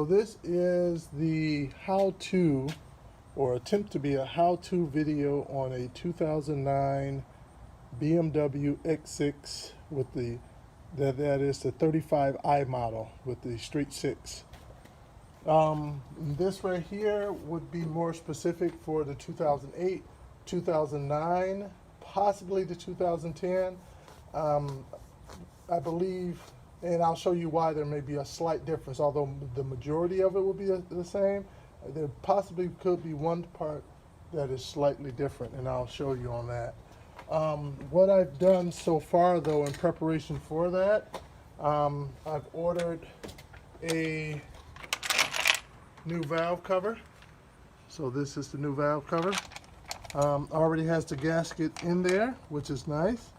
So this is the how-to, or attempt to be a how-to video on a 2009 BMW X6 with that is the 35i model with the straight six. This right here would be more specific for the 2008, 2009, possibly the 2010. I believe, and I'll show you why there may be a slight difference, although the majority of it will be the same. There possibly could be one part that is slightly different, and I'll show you on that. What I've done so far, though, in preparation for that, I've ordered a new valve cover. So this is the new valve cover. Already has the gasket in there, which is nice.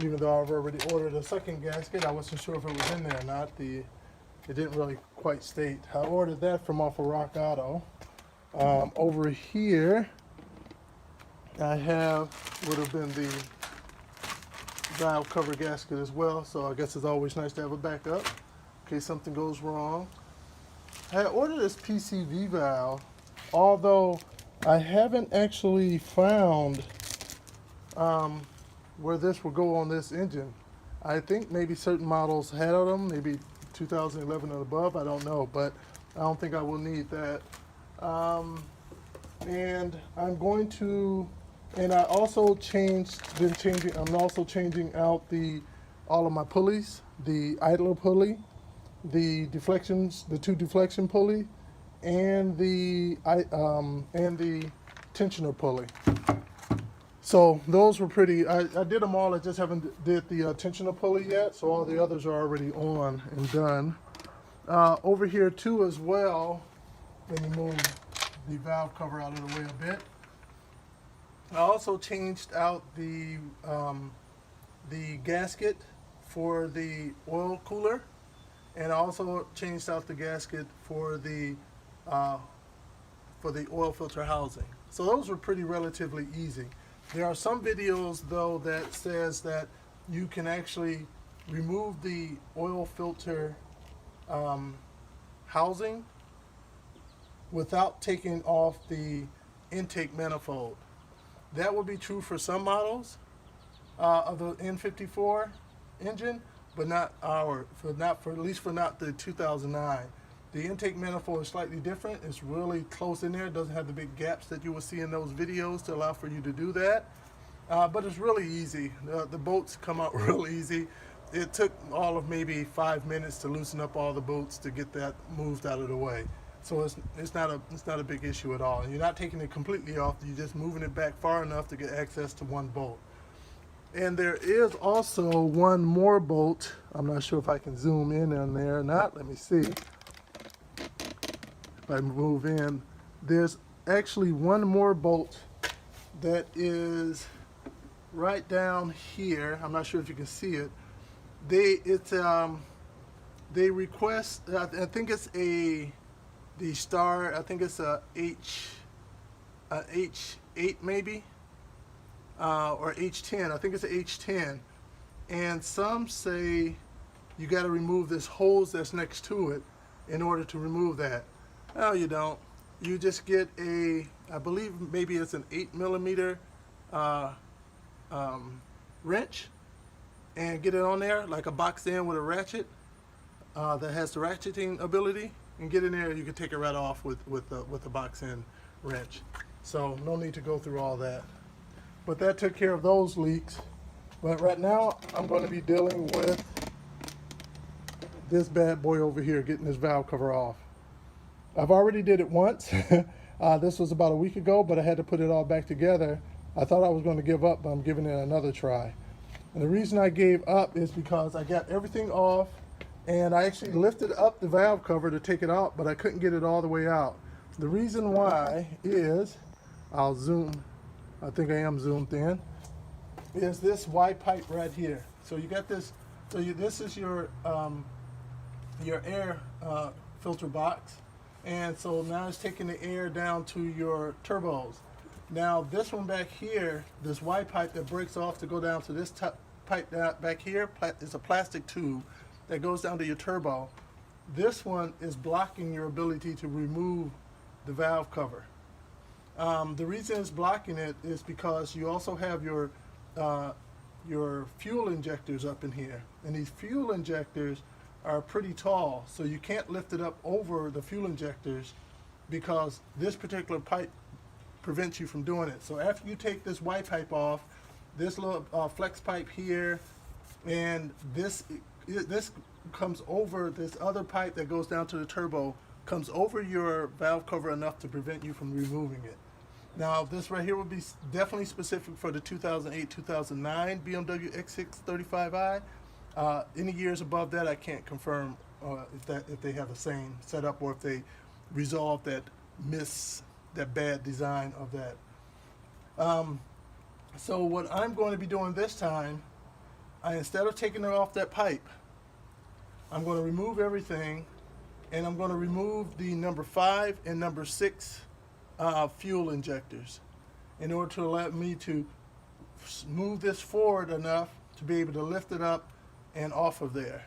Even though I've already ordered a second gasket, I wasn't sure if it was in there or not. It didn't really quite state. I ordered that from off of Rock Auto. Over here, I have would have been the valve cover gasket as well. So I guess it's always nice to have a backup in case something goes wrong. I ordered this PCV valve, although I haven't actually found where this will go on this engine. I think maybe certain models had them, maybe 2011 and above, I don't know, but I don't think I will need that. And I'm going to, and I also I'm also changing out all of my pulleys, the idler pulley, the deflections, the two deflection pulley, and the tensioner pulley. So those were pretty, I did them all, I just haven't did the tensioner pulley yet, so all the others are already on and done. Over here too as well, let me move the valve cover out of the way a bit. I also changed out the gasket for the oil cooler, and I also changed out the gasket for the oil filter housing. So those were pretty relatively easy. There are some videos though that says that you can actually remove the oil filter housing without taking off the intake manifold. That would be true for some models of the N54 engine, but not at least for not the 2009. The intake manifold is slightly different. It's really close in there. It doesn't have the big gaps that you will see in those videos to allow for you to do that. But it's really easy. The bolts come out real easy. It took all of maybe 5 minutes to loosen up all the bolts to get that moved out of the way. So it's not a big issue at all. And you're not taking it completely off. You're just moving it back far enough to get access to one bolt. And there is also one more bolt. I'm not sure if I can zoom in on there or not. Let me see. If I move in, there's actually one more bolt that is right down here. I'm not sure if you can see it. They request, I think it's the star, I think it's a H8 maybe, or H10. I think it's a H10. And some say you got to remove this hose that's next to it in order to remove that. No, you don't. You just get I believe maybe it's an 8mm wrench, and get it on there like a box end with a ratchet that has the ratcheting ability, and get in there. You can take it right off with a box end wrench. So no need to go through all that. But that took care of those leaks. But right now I'm going to be dealing with this bad boy over here, getting this valve cover off. I've already did it once. This was about a week ago, but I had to put it all back together. I thought I was going to give up, but I'm giving it another try. And the reason I gave up is because I got everything off, and I actually lifted up the valve cover to take it out, but I couldn't get it all the way out. The reason why is, I'll zoom, I think I am zoomed in, is this Y pipe right here. So you got this, this is your air filter box. And so now it's taking the air down to your turbos. Now this one back here, this Y pipe that breaks off to go down to this pipe back here, is a plastic tube that goes down to your turbo. this one is blocking your ability to remove the valve cover. The reason it's blocking it is because you also have your fuel injectors up in here, and these fuel injectors are pretty tall, so you can't lift it up over the fuel injectors because this particular pipe prevents you from doing it. So after you take this Y pipe off, this little flex pipe here, and this comes over this other pipe that goes down to the turbo, comes over your valve cover enough to prevent you from removing it. Now this right here would be definitely specific for the 2008-2009 BMW X6 35i. Any years above that, I can't confirm if they have the same setup or if they resolve that bad design of that. So what I'm going to be doing this time, instead of taking it off that pipe, I'm going to remove everything, and I'm going to remove the number 5 and number 6 fuel injectors in order to allow me to move this forward enough to be able to lift it up and off of there.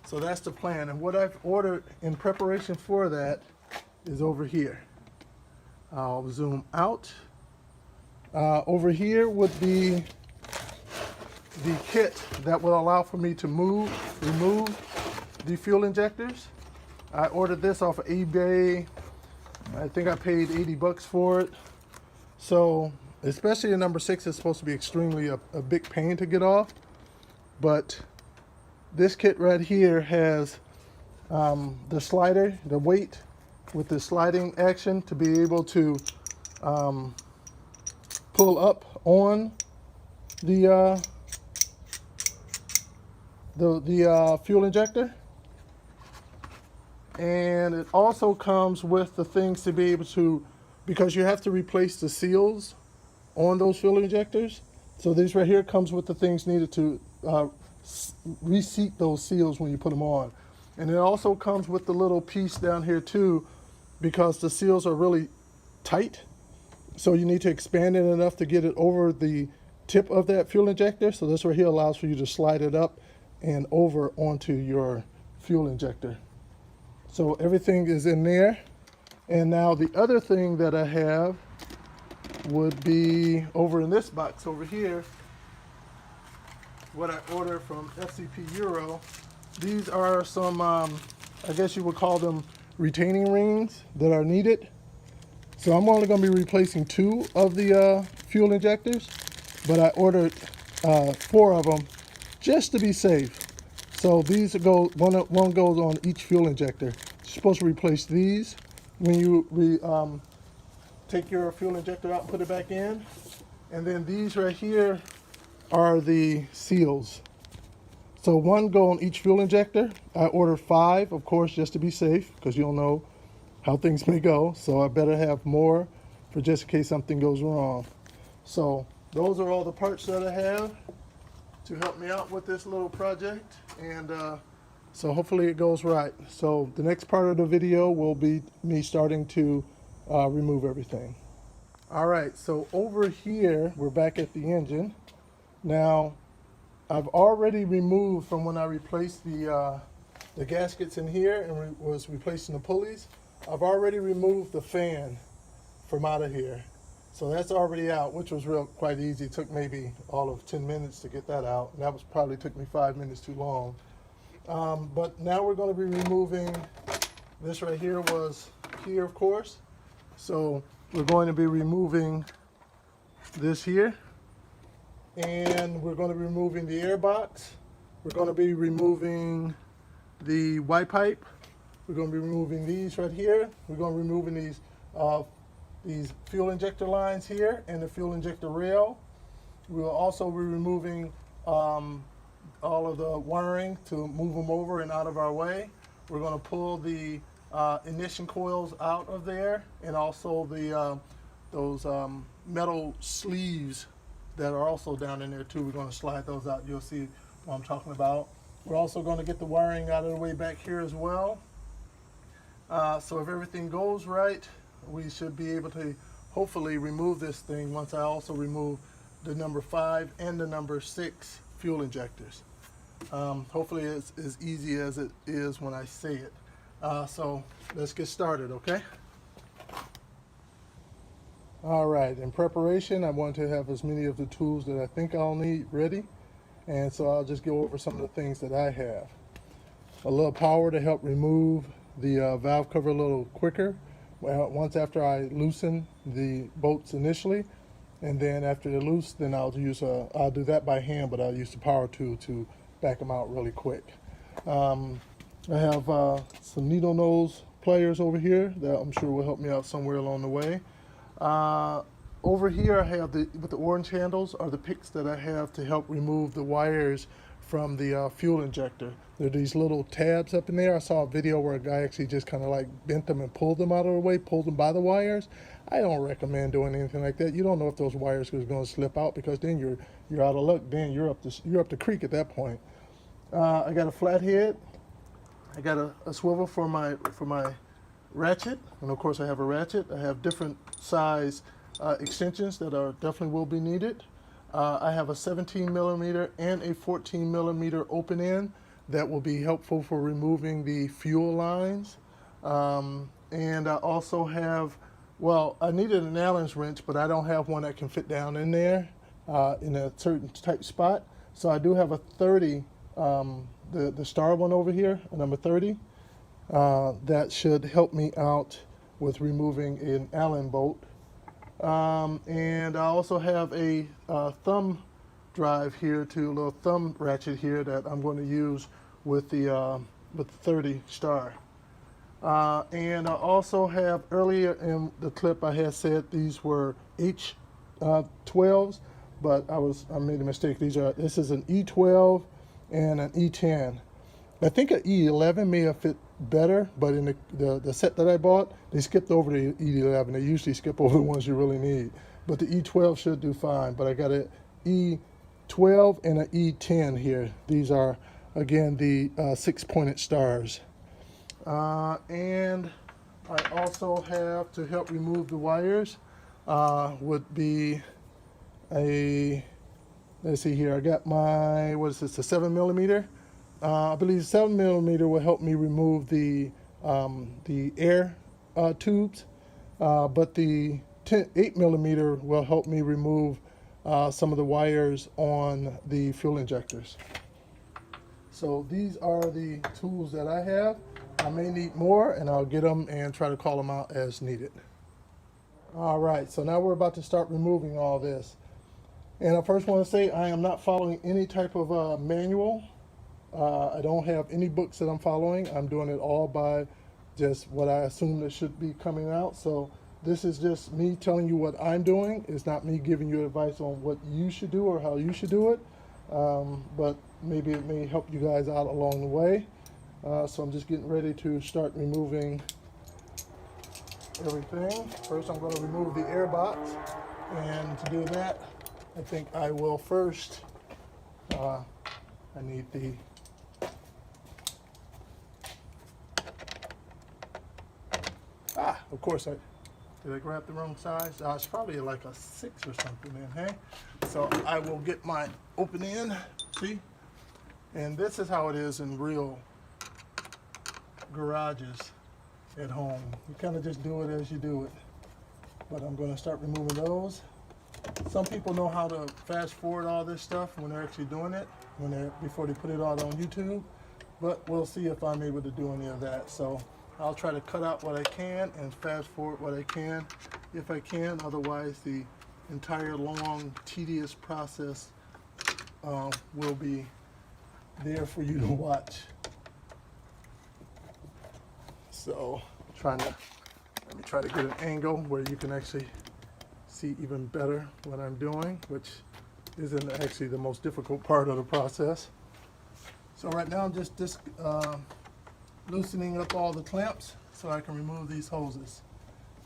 So that's the plan, and what I've ordered in preparation for that is over here. I'll zoom out. Over here would be the kit that will allow for me to remove the fuel injectors. I ordered this off of eBay. I think I paid 80 bucks for it. So, especially the number 6 is supposed to be extremely a big pain to get off. But this kit right here has the slider, the weight with the sliding action to be able to pull up on the fuel injector. And it also comes with the things to be able to, because you have to replace the seals on those fuel injectors. So this right here comes with the things needed to reseat those seals when you put them on. And it also comes with the little piece down here too, because the seals are really tight. So you need to expand it enough to get it over the tip of that fuel injector. So this right here allows for you to slide it up and over onto your fuel injector. So everything is in there. And now the other thing that I have would be over in this box over here, what I ordered from FCP Euro. These are some, I guess you would call them retaining rings that are needed. So I'm only going to be replacing 2 of the fuel injectors, but I ordered 4 of them just to be safe. So these go, one goes on each fuel injector. You're supposed to replace these when you take your fuel injector out and put it back in. And then these right here are the seals. So 1 go on each fuel injector. I ordered 5, of course, just to be safe, because you don't know how things may go. So I better have more for just in case something goes wrong. So those are all the parts that I have to help me out with this little project, and so hopefully it goes right. So the next part of the video will be me starting to remove everything. All right, so over here we're back at the engine. Now I've already removed from when I replaced the gaskets in here and was replacing the pulleys. I've already removed the fan from out of here. So that's already out, which was quite easy. It took maybe all of 10 minutes to get that out. And that was probably took me 5 minutes too long. But now we're going to be removing, this right here was here, of course. So we're going to be removing this here. And we're going to be removing the air box. We're going to be removing the Y pipe. We're going to be removing these right here. We're going to be removing these fuel injector lines here and the fuel injector rail. We'll also be removing all of the wiring to move them over and out of our way. We're going to pull the ignition coils out of there, and also the those metal sleeves that are also down in there too. We're going to slide those out. You'll see what I'm talking about. We're also going to get the wiring out of the way back here as well. So if everything goes right, we should be able to hopefully remove this thing once I also remove the number 5 and the number 6 fuel injectors. Hopefully it's as easy as it is when I say it. So let's get started, okay? All right, in preparation, I want to have as many of the tools that I think I'll need ready. And so I'll just go over some of the things that I have. A little power to help remove the valve cover a little quicker. Once after I loosen the bolts initially, and then after they're loose, then I'll do that by hand, but I'll use the power tool to back them out really quick. I have some needle nose pliers over here that I'm sure will help me out somewhere along the way. Over here I have with the orange handles are the picks that I have to help remove the wires from the fuel injector. There are these little tabs up in there. I saw a video where a guy actually just kind of like bent them and pulled them out of the way, pulled them by the wires. I don't recommend doing anything like that. You don't know if those wires are going to slip out, because then you're out of luck. Then you're up the creek at that point. I got a flathead. I got a swivel for my ratchet, and of course I have a ratchet. I have different size extensions that definitely will be needed. I have a 17 millimeter and a 14 millimeter open end that will be helpful for removing the fuel lines. And I also have, well, I needed an Allen's wrench, but I don't have one that can fit down in there in a certain type spot. So I do have a 30, the star one over here, a number 30. That should help me out with removing an Allen bolt. And I also have a thumb drive here, a little thumb ratchet here that I'm going to use with the 30 star. And I also have, earlier in the clip I had said these were H12s, but I made a mistake. This is an E12 and an E10. I think an E11 may have fit better, but in the set that I bought, they skipped over the E11. They usually skip over the ones you really need. But the E12 should do fine. But I got an E12 and an E10 here. These are, again, the 6-pointed stars. And I also have, to help remove the wires, would be let's see here, I got my, what is this, a 7 millimeter? I believe 7 millimeter will help me remove the air tubes, but the 8 millimeter will help me remove some of the wires on the fuel injectors. So these are the tools that I have. I may need more, and I'll get them and try to call them out as needed. All right, so now we're about to start removing all this. And I first want to say I am not following any type of manual. I don't have any books that I'm following. I'm doing it all by just what I assume that should be coming out. So this is just me telling you what I'm doing. It's not me giving you advice on what you should do or how you should do it. But maybe it may help you guys out along the way. So I'm just getting ready to start removing everything. First I'm going to remove the air box. And to do that, I think I will first, I need the of course, did I grab the wrong size? It's probably like a 6 or something then, hey? So I will get my open end, see? And this is how it is in real garages at home. You kind of just do it as you do it. But I'm going to start removing those. Some people know how to fast forward all this stuff when they're actually doing it, before they put it out on YouTube. But we'll see if I'm able to do any of that. So I'll try to cut out what I can and fast forward what I can, if I can. Otherwise, the entire long, tedious process will be there for you to watch. So, let me try to get an angle where you can actually see even better what I'm doing, which isn't actually the most difficult part of the process. So right now I'm just loosening up all the clamps so I can remove these hoses,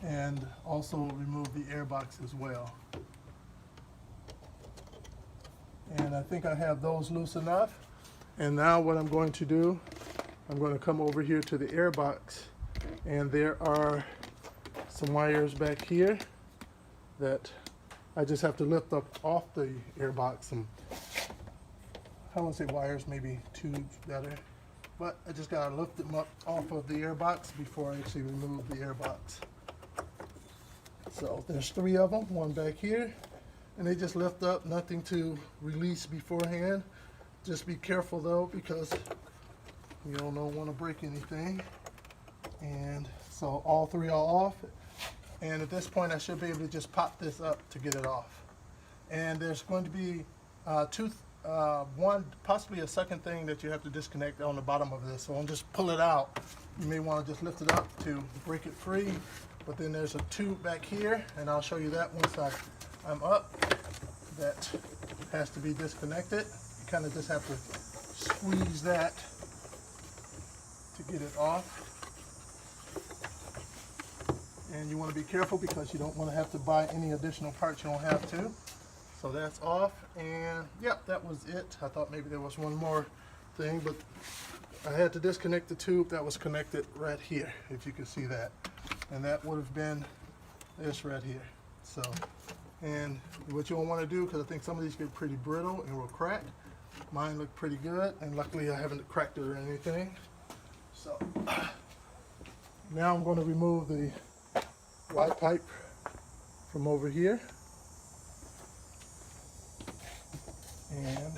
and also remove the air box as well. And I think I have those loose enough. And now what I'm going to do, I'm going to come over here to the air box, and there are some wires back here that I just have to lift up off the air box. Some, I won't say wires, maybe tubes better. but I just gotta lift them up off of the air box before I actually remove the air box. So there's 3 of them, one back here, and they just lift up, nothing to release beforehand. Just be careful though, because you don't want to break anything. And so all 3 are off, and at this point I should be able to just pop this up to get it off. And there's going to be one, possibly a second thing that you have to disconnect on the bottom of this. So I'll just pull it out. You may want to just lift it up to break it free, but then there's a tube back here, and I'll show you that once I'm up. That has to be disconnected. You kind of just have to squeeze that to get it off. And you want to be careful because you don't want to have to buy any additional parts you don't have to. So that's off, and yep, that was it. I thought maybe there was one more thing, but I had to disconnect the tube that was connected right here, if you can see that. And that would have been this right here. So, and what you don't want to do, because I think some of these get pretty brittle and will crack. Mine look pretty good, and luckily I haven't cracked it or anything. So, now I'm going to remove the white pipe from over here. And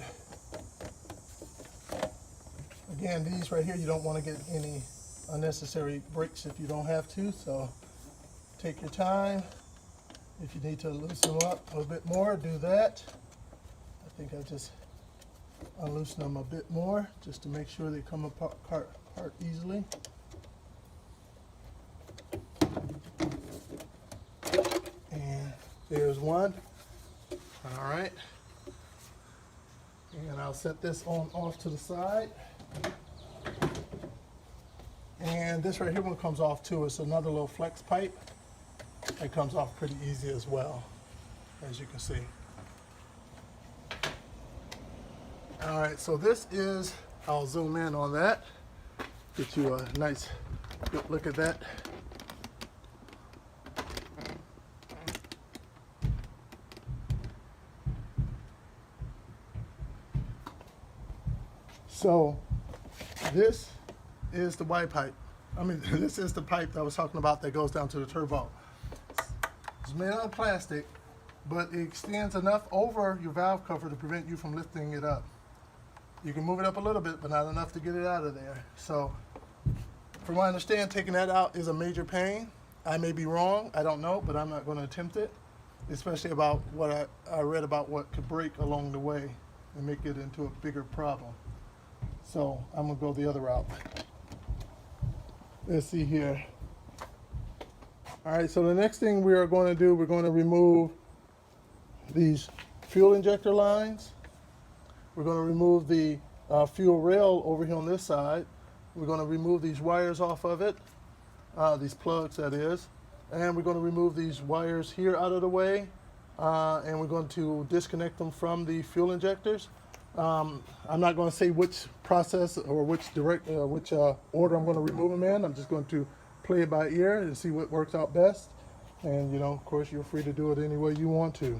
again, these right here, you don't want to get any unnecessary breaks if you don't have to, so take your time. If you need to loosen them up a little bit more, do that. I think I just unloosen them a bit more just to make sure they come apart easily. And there's one. All right. And I'll set this on off to the side. And this right here one comes off too. It's another little flex pipe. It comes off pretty easy as well, as you can see. All right, so this is, I'll zoom in on that, get you a nice good look at that. So this is the white pipe. This is the pipe that I was talking about that goes down to the turbo. It's made out of plastic, but it extends enough over your valve cover to prevent you from lifting it up. You can move it up a little bit, but not enough to get it out of there. So from what I understand, taking that out is a major pain. I may be wrong, I don't know, but I'm not going to attempt it, especially about what I read about what could break along the way and make it into a bigger problem. So I'm gonna go the other route. Let's see here. All right, so the next thing we are going to do, we're going to remove these fuel injector lines. We're going to remove the fuel rail over here on this side. We're going to remove these wires off of it, these plugs that is. And we're going to remove these wires here out of the way. And we're going to disconnect them from the fuel injectors. I'm not going to say which process or which order I'm going to remove them in. I'm just going to play it by ear and see what works out best. And you know, of course, you're free to do it any way you want to.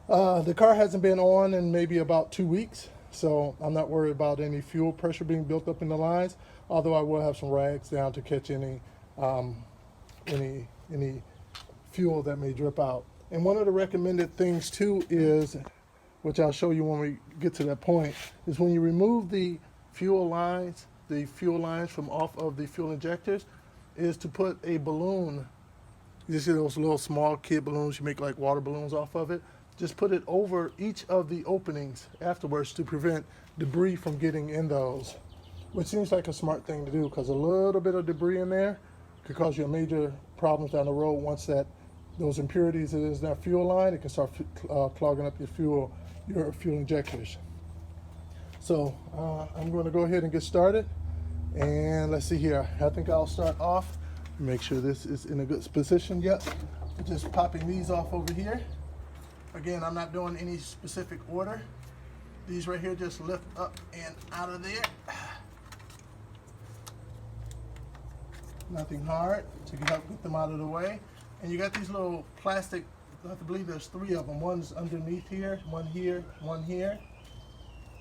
The car hasn't been on in maybe about 2 weeks, so I'm not worried about any fuel pressure being built up in the lines. Although I will have some rags down to catch any fuel that may drip out. And one of the recommended things too is, which I'll show you when we get to that point, is when you remove the fuel lines from off of the fuel injectors, is to put a balloon. You see those little small kid balloons, you make like water balloons off of it. Just put it over each of the openings afterwards to prevent debris from getting in those, which seems like a smart thing to do, because a little bit of debris in there could cause you major problems down the road. Once those impurities is in that fuel line, it can start clogging up your fuel injectors. So I'm going to go ahead and get started, and let's see here. I think I'll start off, make sure this is in a good position. Yep, just popping these off over here. Again, I'm not doing any specific order. These right here just lift up and out of there. Nothing hard to help get them out of the way. And you got these little plastic, I believe there's 3 of them. One's underneath here, one here, one here.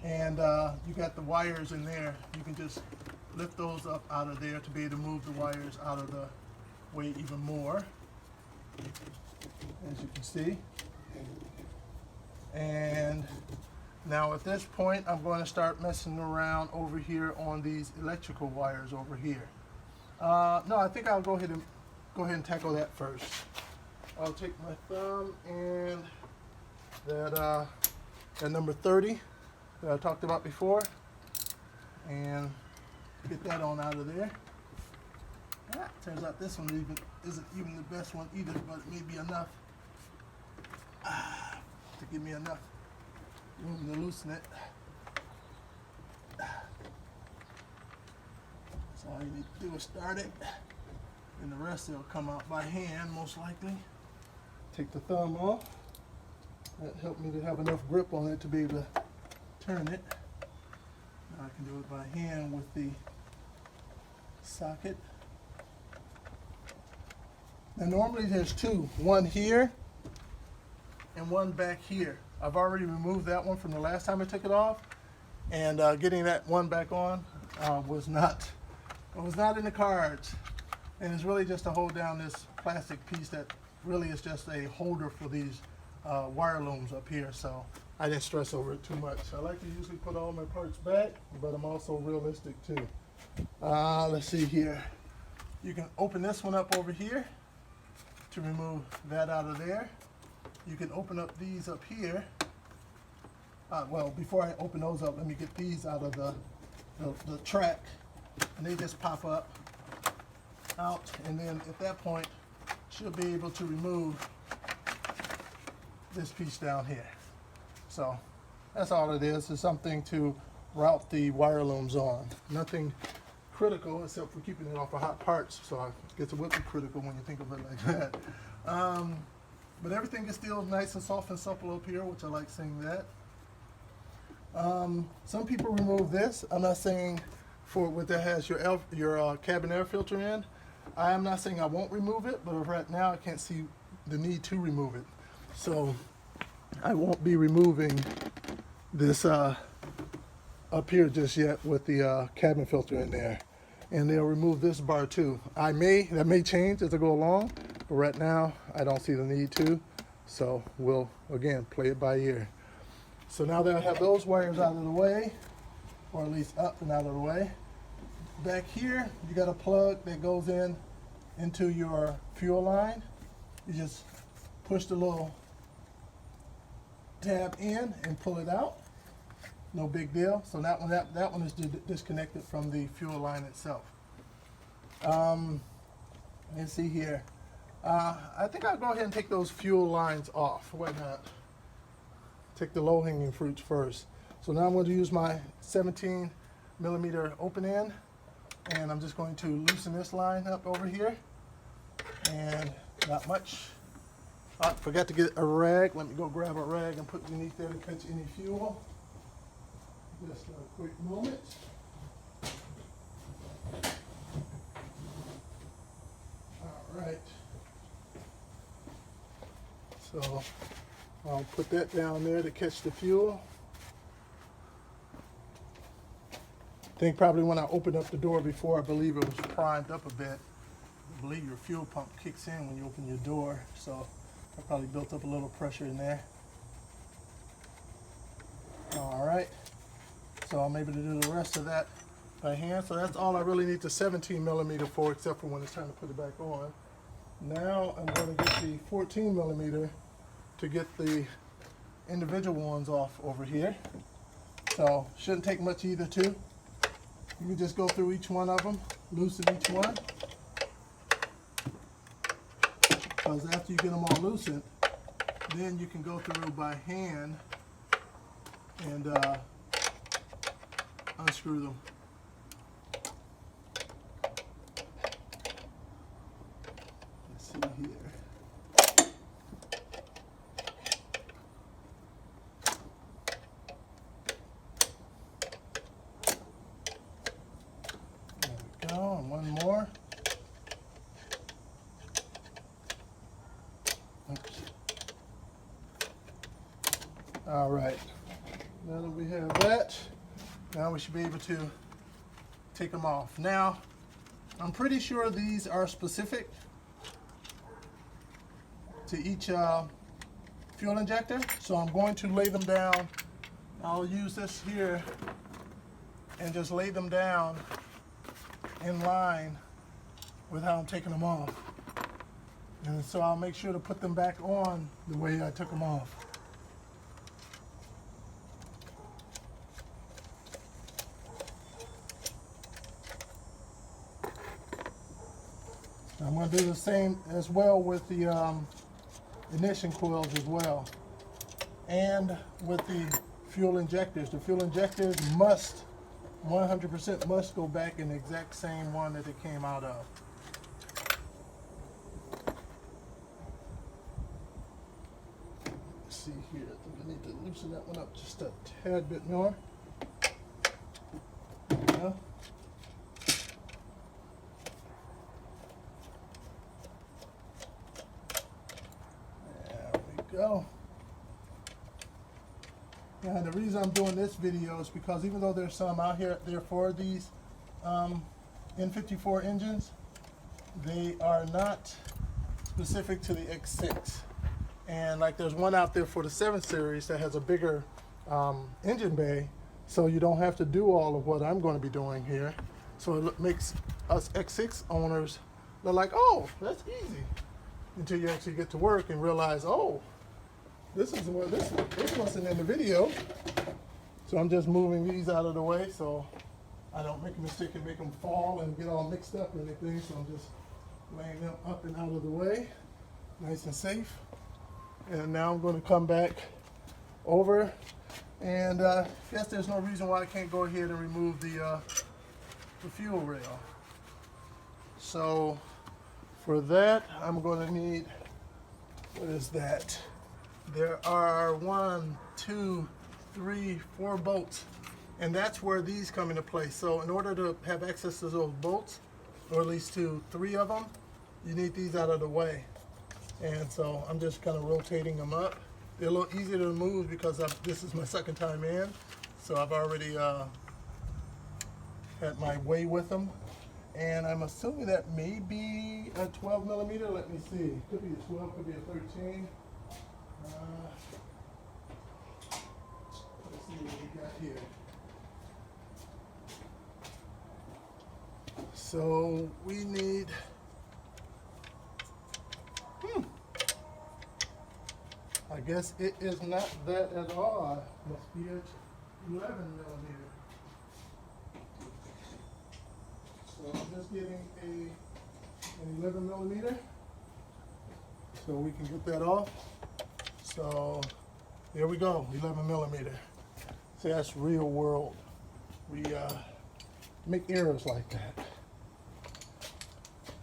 And you got the wires in there. You can just lift those up out of there to be able to move the wires out of the way even more, as you can see. And now at this point, I'm going to start messing around over here on these electrical wires over here. No, I think I'll go ahead and tackle that first. I'll take my thumb and that number 30 that I talked about before, and get that on out of there. Turns out this one isn't even the best one either, but it may be enough to give me enough room to loosen it. So all you need to do is start it, and the rest will come out by hand most likely. Take the thumb off. That helped me to have enough grip on it to be able to turn it. Now I can do it by hand with the socket. Now normally there's two, one here and one back here. I've already removed that one from the last time I took it off, and getting that one back on was not in the cards. And it's really just to hold down this plastic piece that really is just a holder for these wire looms up here, so I didn't stress over it too much. I like to usually put all my parts back, but I'm also realistic too. Let's see here. You can open this one up over here to remove that out of there. You can open up these up here. Well, before I open those up, let me get these out of the track, and they just pop up out, and then at that point she'll be able to remove this piece down here. So that's all it is. It's something to route the wire looms on. Nothing critical except for keeping it off of hot parts, so I guess it would be critical when you think of it like that. But everything is still nice and soft and supple up here, which I like seeing that. Some people remove this. I'm not saying for what that has your cabin air filter in. I am not saying I won't remove it, but right now I can't see the need to remove it. So I won't be removing this up here just yet with the cabin filter in there. And they'll remove this bar too. That may change as I go along, but right now I don't see the need to. So we'll, again, play it by ear. So now that I have those wires out of the way, or at least up and out of the way, back here you got a plug that goes into your fuel line. You just push the little tab in and pull it out. No big deal. So that one is disconnected from the fuel line itself. Let's see here. I think I'll go ahead and take those fuel lines off. Why not? Take the low-hanging fruits first. So now I'm going to use my 17 millimeter open end, and I'm just going to loosen this line up over here, and not much. I forgot to get a rag. Let me go grab a rag and put beneath there to catch any fuel. Just a quick moment. All right. So I'll put that down there to catch the fuel. I think probably when I opened up the door before, I believe it was primed up a bit. I believe your fuel pump kicks in when you open your door, so I probably built up a little pressure in there. All right. So I'm able to do the rest of that by hand. So that's all I really need the 17 millimeter for, except for when it's time to put it back on. Now I'm going to get the 14 millimeter to get the individual ones off over here. So shouldn't take much either too. You can just go through each one of them, loosen each one. Because after you get them all loosened, then you can go through by hand and unscrew them. Let's see here. There we go, and one more. Oops. All right. Now that we have that, now we should be able to take them off. Now, I'm pretty sure these are specific to each fuel injector, so I'm going to lay them down. I'll use this here and just lay them down in line with how I'm taking them off. And so I'll make sure to put them back on the way I took them off. I'm going to do the same as well with the ignition coils as well, and with the fuel injectors. The fuel injectors must, 100% must go back in the exact same one that it came out of. Let's see here, I think I need to loosen that one up just a tad bit more. Yeah. Go. And the reason I'm doing this video is because even though there's some out here there for these N54 engines, they are not specific to the X6. And like there's one out there for the 7 Series that has a bigger engine bay, so you don't have to do all of what I'm going to be doing here. So it makes us X6 owners look like, oh, that's easy, until you actually get to work and realize, oh, this is what this wasn't in the video. So I'm just moving these out of the way so I don't make a mistake and make them fall and get all mixed up or anything. So I'm just laying them up and out of the way, nice and safe. And now I'm going to come back over, and yes, there's no reason why I can't go ahead and remove the fuel rail. So for that, I'm going to need, what is that? There are 1, 2, 3, 4 bolts, and that's where these come into place. So in order to have access to those bolts, or at least to 3 of them, you need these out of the way. And so I'm just kind of rotating them up. They're a little easier to move because this is my second time in, so I've already had my way with them. And I'm assuming that may be a 12 millimeter. Let me see. Could be a 12, could be a 13. Let's see what we got here. So we need, I guess it is not that at all. It must be a 11 millimeter. So I'm just getting an 11 millimeter so we can get that off. So there we go, 11 millimeter. See, that's real world. We make errors like that.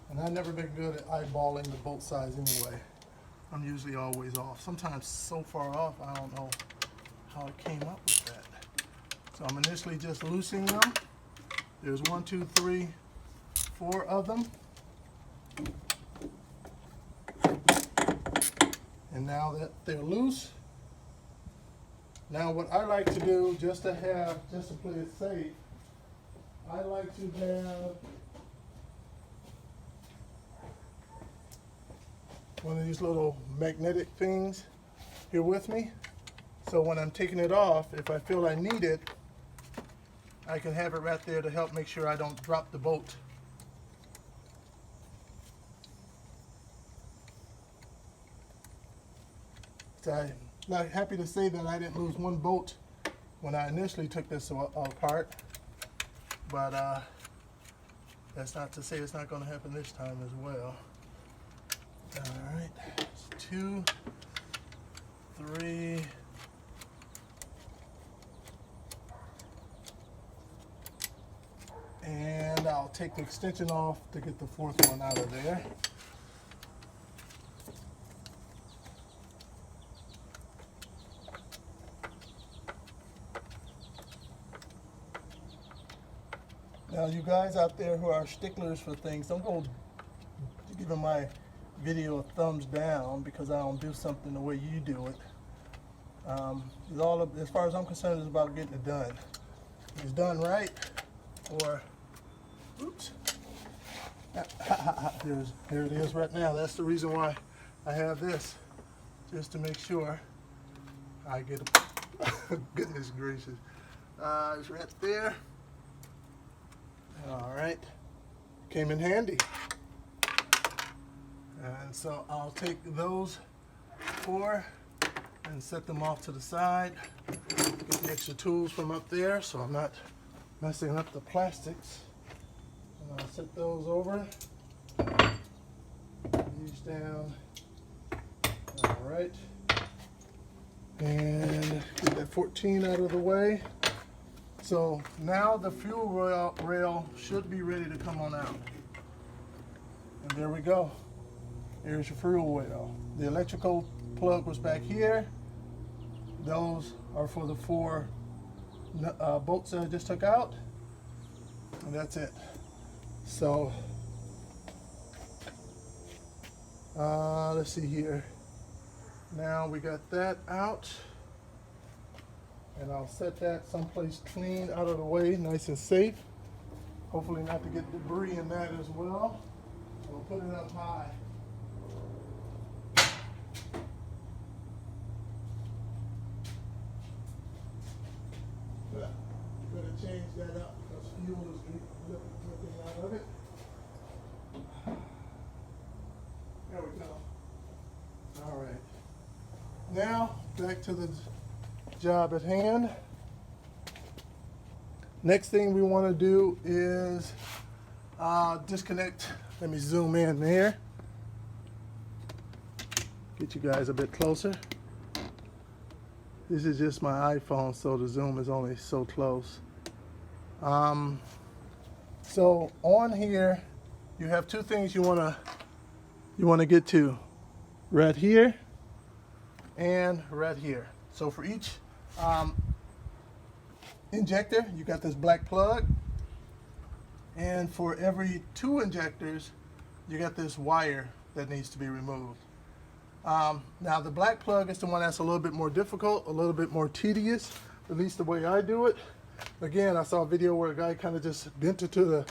And I've never been good at eyeballing the bolt size anyway. I'm usually always off. Sometimes so far off, I don't know how I came up with that. So I'm initially just loosening them. There's 1, 2, 3, 4 of them. And now that they're loose, now what I like to do, just to play it safe, I like to have one of these little magnetic things here with me. So when I'm taking it off, if I feel I need it, I can have it right there to help make sure I don't drop the bolt. So I'm not happy to say that I didn't lose 1 bolt when I initially took this apart, but that's not to say it's not going to happen this time as well. All right, 2, 3, and I'll take the extension off to get the 4th one out of there. Now, you guys out there who are sticklers for things, don't go giving my video a thumbs down because I don't do something the way you do it. It's all, as far as I'm concerned, it's about getting it done. If it's done right, or, oops, here it is right now. That's the reason why I have this, just to make sure I get it. Goodness gracious. It's right there. All right, came in handy. And so I'll take those 4 and set them off to the side. Get the extra tools from up there so I'm not messing up the plastics. And I'll set those over. These down. All right. And get that 14 out of the way. So now the fuel rail should be ready to come on out. And there we go. Here's your fuel rail. The electrical plug was back here. Those are for the 4 bolts that I just took out. And that's it. So, let's see here. Now we got that out. And I'll set that someplace clean, out of the way, nice and safe. Hopefully not to get debris in that as well. We'll put it up high. Better change that up because fuel is dripping out of it. There we go. All right. Now back to the job at hand. Next thing we want to do is disconnect. Let me zoom in there. Get you guys a bit closer. This is just my iPhone, so the zoom is only so close. So on here, you have 2 things you wanna get to, right here and right here. So for each injector, you got this black plug, and for every 2 injectors, you got this wire that needs to be removed. Now the black plug is the one that's a little bit more difficult, a little bit more tedious, at least the way I do it. Again, I saw a video where a guy kind of just bent it to the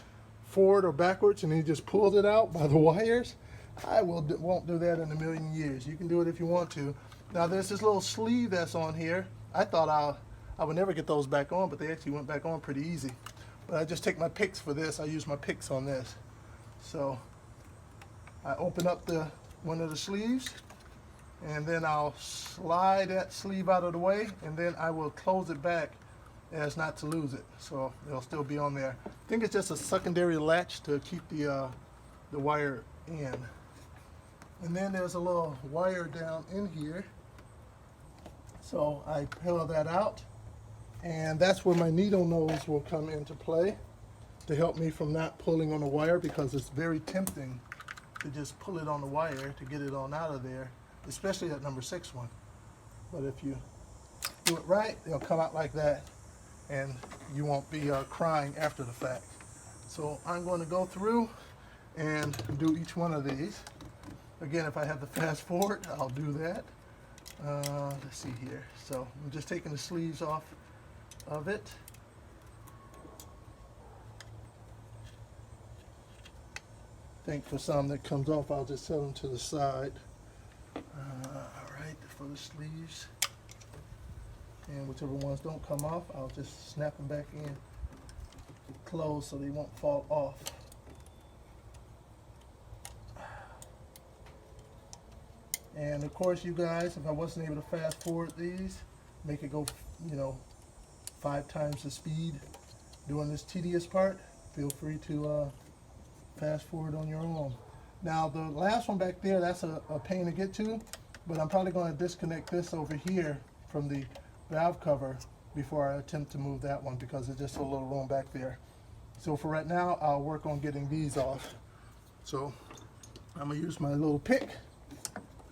forward or backwards and he just pulled it out by the wires. I won't do that in a million years. You can do it if you want to. Now there's this little sleeve that's on here. I thought I would never get those back on, but they actually went back on pretty easy. But I just take my picks for this. I use my picks on this. So I open up one of the sleeves, and then I'll slide that sleeve out of the way, and then I will close it back as not to lose it. So it'll still be on there. I think it's just a secondary latch to keep the wire in. And then there's a little wire down in here. So I peel that out, and that's where my needle nose will come into play to help me from not pulling on the wire, because it's very tempting to just pull it on the wire to get it on out of there, especially that number 6 one. But if you do it right, it'll come out like that, and you won't be crying after the fact. So I'm going to go through and do each one of these. Again, if I have the fast forward, I'll do that. Let's see here. So I'm just taking the sleeves off of it. I think for some that comes off, I'll just set them to the side. All right, for the sleeves. And whichever ones don't come off, I'll just snap them back in close so they won't fall off. And of course, you guys, if I wasn't able to fast forward these, make it go, 5 times the speed doing this tedious part, feel free to fast forward on your own. Now the last one back there, that's a pain to get to, but I'm probably going to disconnect this over here from the valve cover before I attempt to move that one, because there's just a little room back there. So for right now, I'll work on getting these off. So I'm going to use my little pick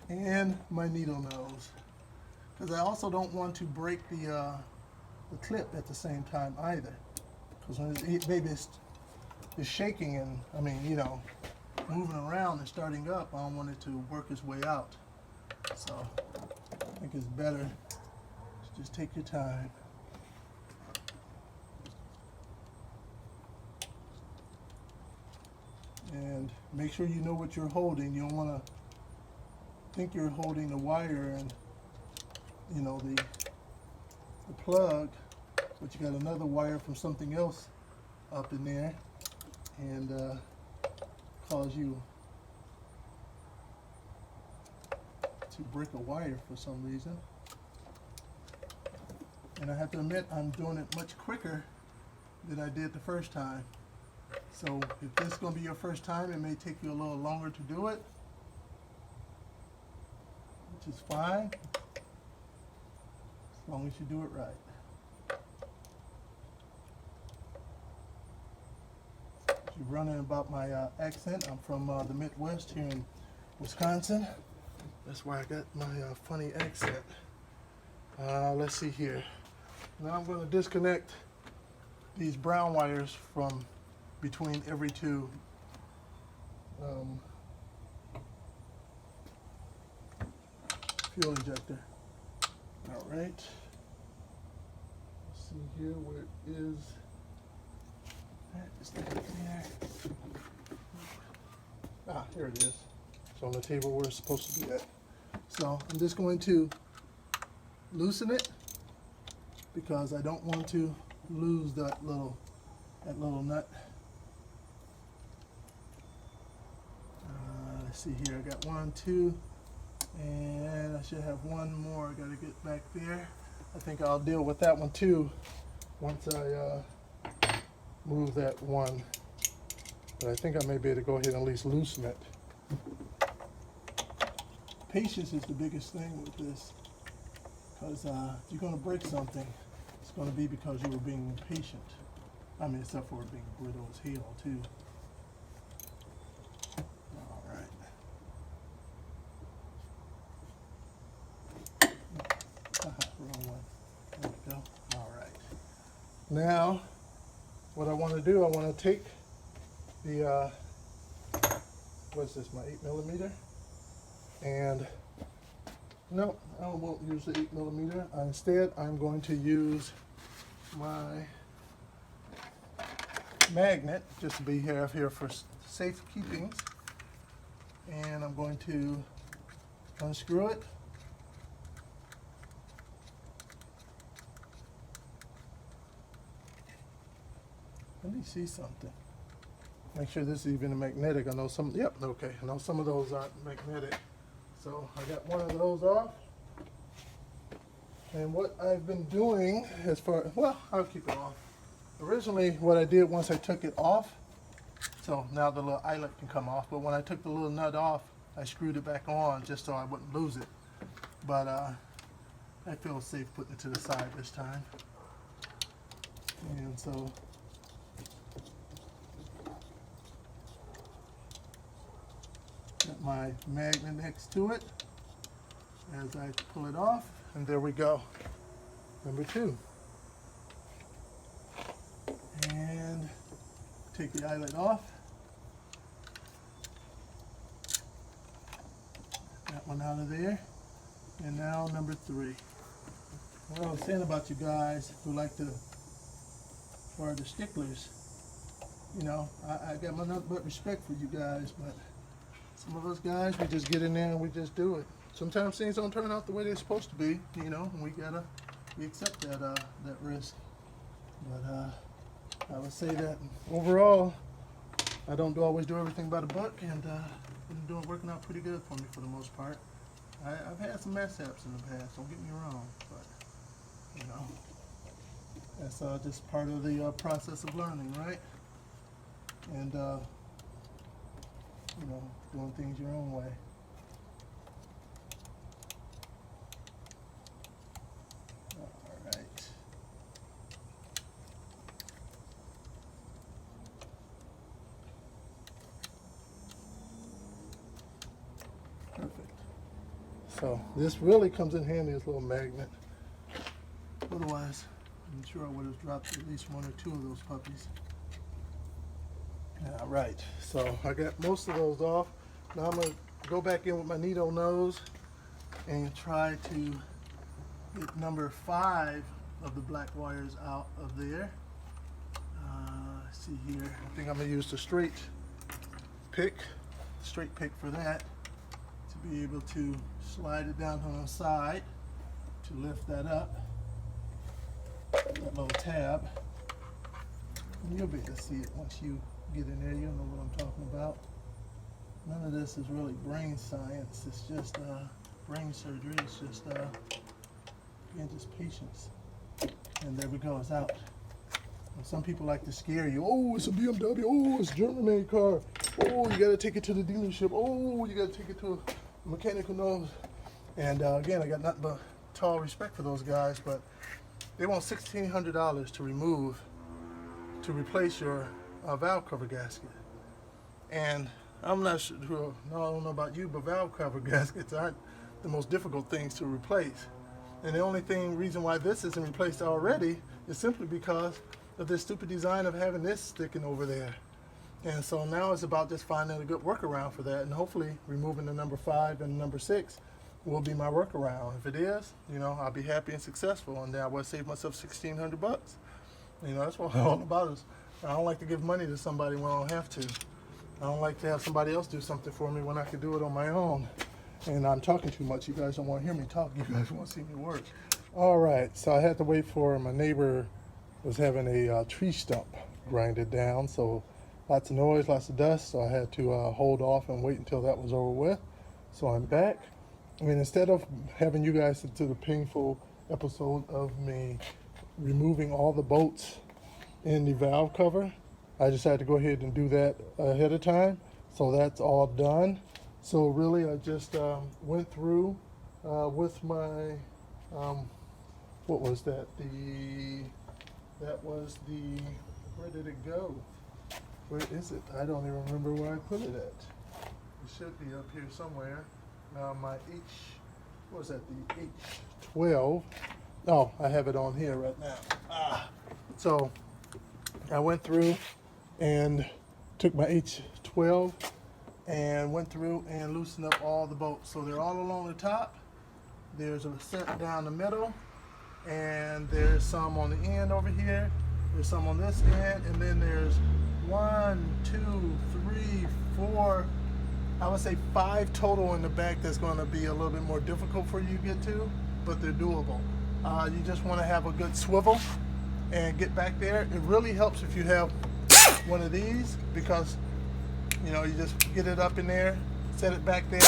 and my needle nose, because I also don't want to break the clip at the same time either, because when the baby is shaking and moving around and starting up, I don't want it to work its way out. So I think it's better Just take your time. And make sure you know what you're holding. You don't want to think you're holding the wire and, you know, the plug, but you got another wire from something else up in there, and cause you to break a wire for some reason. And I have to admit, I'm doing it much quicker than I did the first time. So if this is going to be your first time, it may take you a little longer to do it, which is fine, as long as you do it right. You're running about my accent. I'm from the Midwest here in Wisconsin. That's why I got my funny accent. Let's see here. Now I'm going to disconnect these brown wires from between every two fuel injector. All right. Let's see here where it is. Just leave it there. Ah, here it is. It's on the table where it's supposed to be at. So I'm just going to loosen it because I don't want to lose that little nut. Let's see here. I got 1, 2, and I should have one more. I got to get back there. I think I'll deal with that one too once I move that one. But I think I may be able to go ahead and at least loosen it. Patience is the biggest thing with this, because if you're going to break something, it's going to be because you were being impatient. I mean, except for it being brittle as hell too. All right. Wrong one. There we go. All right. Now, what I want to do, I want to take the what's this? My 8mm. And no, I won't use the 8mm. Instead, I'm going to use my magnet, just to be here for safe keepings. And I'm going to unscrew it. Let me see something. Make sure this is even magnetic. I know some, yep, okay. I know some of those aren't magnetic. So I got one of those off. And what I've been doing as far, well, I'll keep it off. Originally, what I did once I took it off, so now the little eyelet can come off, but when I took the little nut off, I screwed it back on just so I wouldn't lose it. But I feel safe putting it to the side this time. And so got my magnet next to it as I pull it off, and there we go. Number 2. And take the eyelet off. That one out of there. And now number 3. What I was saying about you guys who like to, or the sticklers, you know, I got nothing but respect for you guys, but some of us guys, we just get in there and we just do it. Sometimes things don't turn out the way they're supposed to be, you know, and we accept that risk. But I would say that overall, I don't always do everything by the book, and been working out pretty good for me for the most part. I've had some mishaps in the past, don't get me wrong, but you know, that's just part of the process of learning, right? And you know, doing things your own way. All right. Perfect. So this really comes in handy, this little magnet. Otherwise, I'm sure I would have dropped at least 1 or 2 of those puppies. All right, so I got most of those off. Now I'm going to go back in with my needle nose and try to get number 5 of the black wires out of there. Let's see here. I think I'm gonna use the straight pick for that, to be able to slide it down on the side to lift that up. That little tab. And you'll be able to see it once you get in there. You'll know what I'm talking about. None of this is really brain science. It's just brain surgery. It's just again, just patience. And there we go. It's out. And some people like to scare you. Oh, it's a BMW. Oh, it's a German-made car. Oh, you got to take it to the dealership. Oh, you got to take it to a mechanical nose. And again, I got nothing but tall respect for those guys, but they want $1,600 to replace your valve cover gasket. And I'm not sure, no, I don't know about you, but valve cover gaskets aren't the most difficult things to replace. And the only reason why this isn't replaced already is simply because of this stupid design of having this sticking over there. And so now it's about just finding a good workaround for that, and hopefully removing the number 5 and number 6 will be my workaround. If it is, you know, I'll be happy and successful, and then I will save myself $1,600. You know, that's what I'm all about. Is I don't like to give money to somebody when I don't have to. I don't like to have somebody else do something for me when I can do it on my own. And I'm talking too much. You guys don't want to hear me talk. You guys want to see me work. All right, so I had to wait for my neighbor was having a tree stump grinded down, so lots of noise, lots of dust, so I had to hold off and wait until that was over with. So I'm back. I mean, instead of having you guys to the painful episode of me removing all the bolts in the valve cover, I decided to go ahead and do that ahead of time. So that's all done. So really I just went through with my, what was that? Where did it go? Where is it? I don't even remember where I put it at. It should be up here somewhere. My what was that, the H12. Oh, I have it on here right now. So I went through and took my H12 and went through and loosened up all the bolts. So they're all along the top. There's a set down the middle, and there's some on the end over here. There's some on this end, and then there's 1, 2, 3, 4, I would say 5 total in the back that's going to be a little bit more difficult for you to get to, but they're doable. You just want to have a good swivel and get back there. It really helps if you have one of these, because you know, you just get it up in there, set it back there,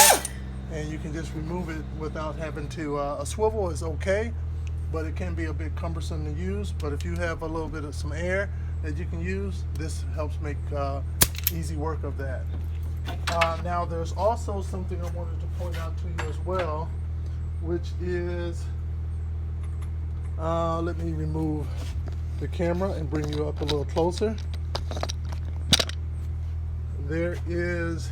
and you can just remove it without having to, a swivel is okay, but it can be a bit cumbersome to use. But if you have a little bit of some air that you can use, this helps make easy work of that. Now there's also something I wanted to point out to you as well, which is, let me remove the camera and bring you up a little closer. There is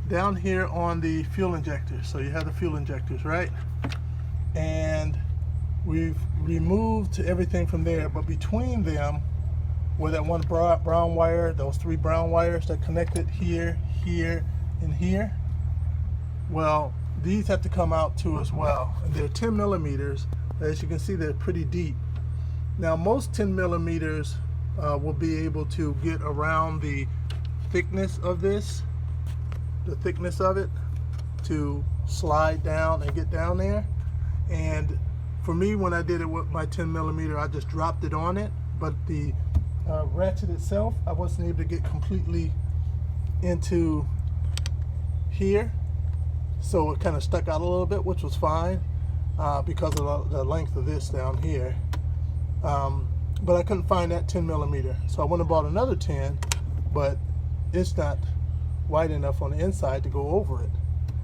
down here on the fuel injector, so you have the fuel injectors, right? And we've removed everything from there, but between them, where that one brown wire, those 3 brown wires that connected here, here, and here, well, these have to come out too as well. And they're 10 millimeters. As you can see, they're pretty deep. Now, most 10 millimeters will be able to get around the thickness of this, the thickness of it, to slide down and get down there. And for me, when I did it with my 10 millimeter, I just dropped it on it, but the ratchet itself, I wasn't able to get completely into here, so it kind of stuck out a little bit, which was fine because of the length of this down here. But I couldn't find that 10 millimeter, so I went and bought another 10, but it's not wide enough on the inside to go over it.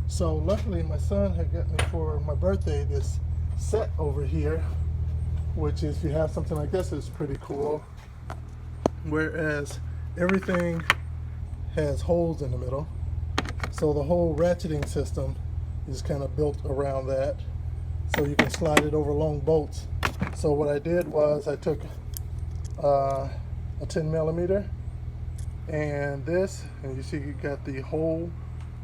So luckily my son had got me for my birthday this set over here, which is, if you have something like this, is pretty cool. Whereas everything has holes in the middle, so the whole ratcheting system is kind of built around that, so you can slide it over long bolts. So what I did was I took a 10 millimeter and this, and you see you got the hole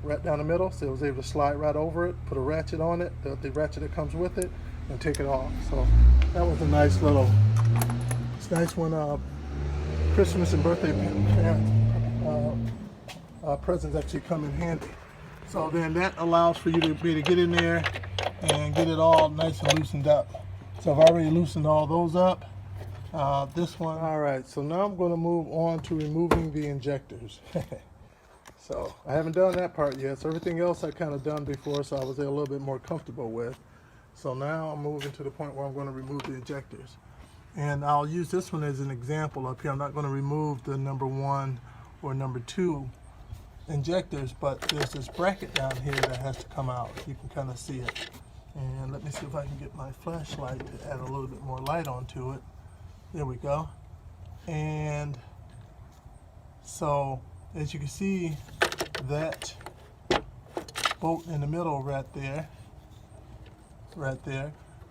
right down the middle, so it was able to slide right over it, put a ratchet on it, the ratchet that comes with it, and take it off. So that was a nice little, it's nice when Christmas and birthday presents actually come in handy. So then that allows for you to be able to get in there and get it all nice and loosened up. So I've already loosened all those up. This one. All right, so now I'm going to move on to removing the injectors. So I haven't done that part yet. So everything else I kind of done before, so I was a little bit more comfortable with. So now I'm moving to the point where I'm going to remove the injectors. And I'll use this one as an example up here. I'm not going to remove the number 1 or number 2 injectors, but there's this bracket down here that has to come out. You can kind of see it. And let me see if I can get my flashlight to add a little bit more light onto it. There we go. And so as you can see, that bolt in the middle right there,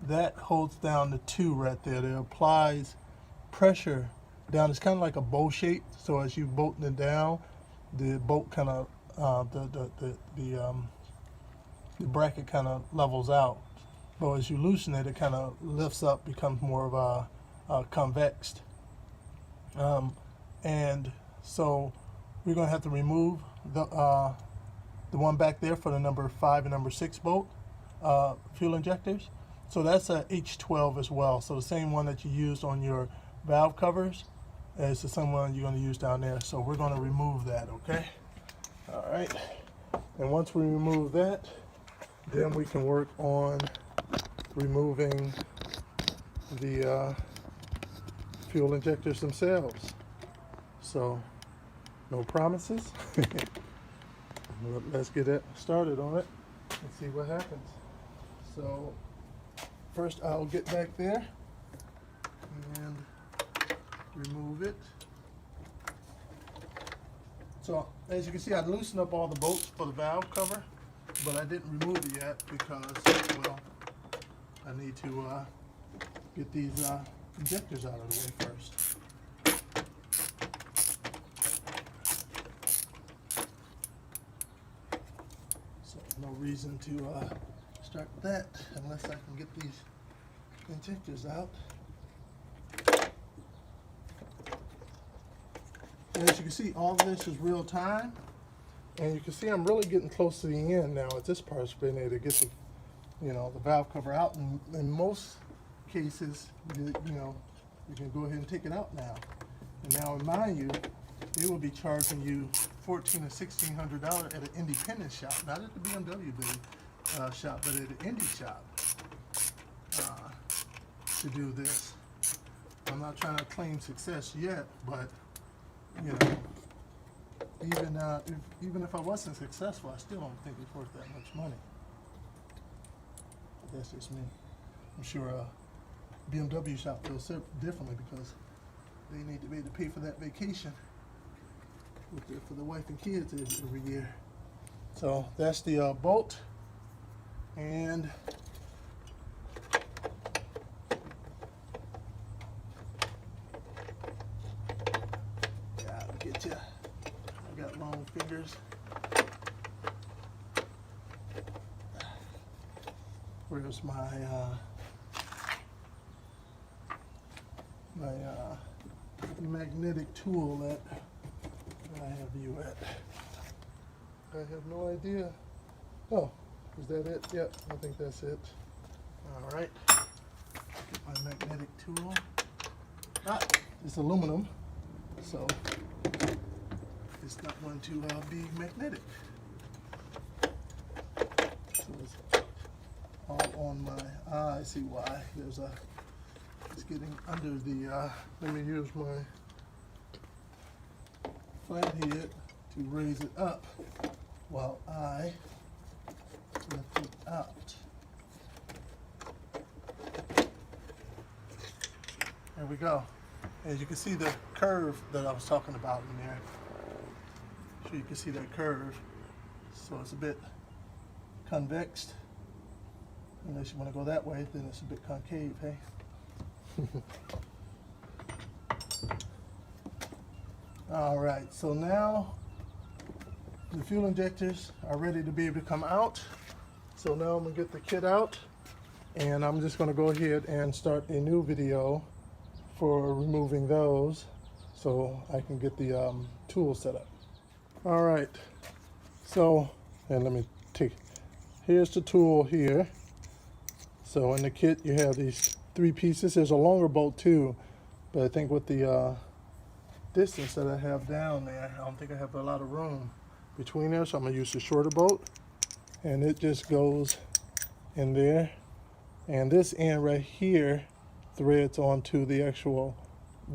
that holds down the 2 right there. That applies pressure down. It's kind of like a bow shape. So as you bolting it down, the bolt kind of the bracket kind of levels out. But as you loosen it, it kind of lifts up, becomes more of a convexed. And so we're going to have to remove the one back there for the number 5 and number 6 bolt fuel injectors. So that's a H12 as well. So the same one that you used on your valve covers is the same one you're going to use down there. So we're going to remove that, okay? All right. And once we remove that, then we can work on removing the fuel injectors themselves. So no promises. Let's get it started on it and see what happens. So first I'll get back there and remove it. So as you can see, I loosened up all the bolts for the valve cover, but I didn't remove it yet because, well, I need to get these injectors out of the way first. So no reason to start with that unless I can get these injectors out. And as you can see, all of this is real time, and you can see I'm really getting close to the end now at this part's been able to get the, the valve cover out. And in most cases, you can go ahead and take it out now. And now, mind you, they will be charging you $1,400 to $1,600 at an independent shop, not at the BMW shop, but at an indie shop to do this. I'm not trying to claim success yet, but even if I wasn't successful, I still don't think it's worth that much money. But that's just me. I'm sure a BMW shop feels differently because they need to be able to pay for that vacation for the wife and kids every year. So that's the bolt, and get you. I got long fingers. Where's my magnetic tool that I have you at? I have no idea. Oh, is that it? Yep, I think that's it. All right. Get my magnetic tool. It's aluminum, so it's not going to be magnetic. So it's all on my eye. I see why. It's getting under the, let me use my flathead to raise it up while I lift it out. There we go. As you can see the curve that I was talking about in there. So you can see that curve. So it's a bit convexed. Unless you want to go that way, then it's a bit concave, hey? All right, so now the fuel injectors are ready to be able to come out. So now I'm gonna get the kit out, and I'm just gonna go ahead and start a new video for removing those so I can get the tool set up. All right, so, and let me take, here's the tool here. So in the kit you have these 3 pieces. There's a longer bolt too, but I think with the distance that I have down there, I don't think I have a lot of room between there, so I'm gonna use the shorter bolt, and it just goes in there, and this end right here threads onto the actual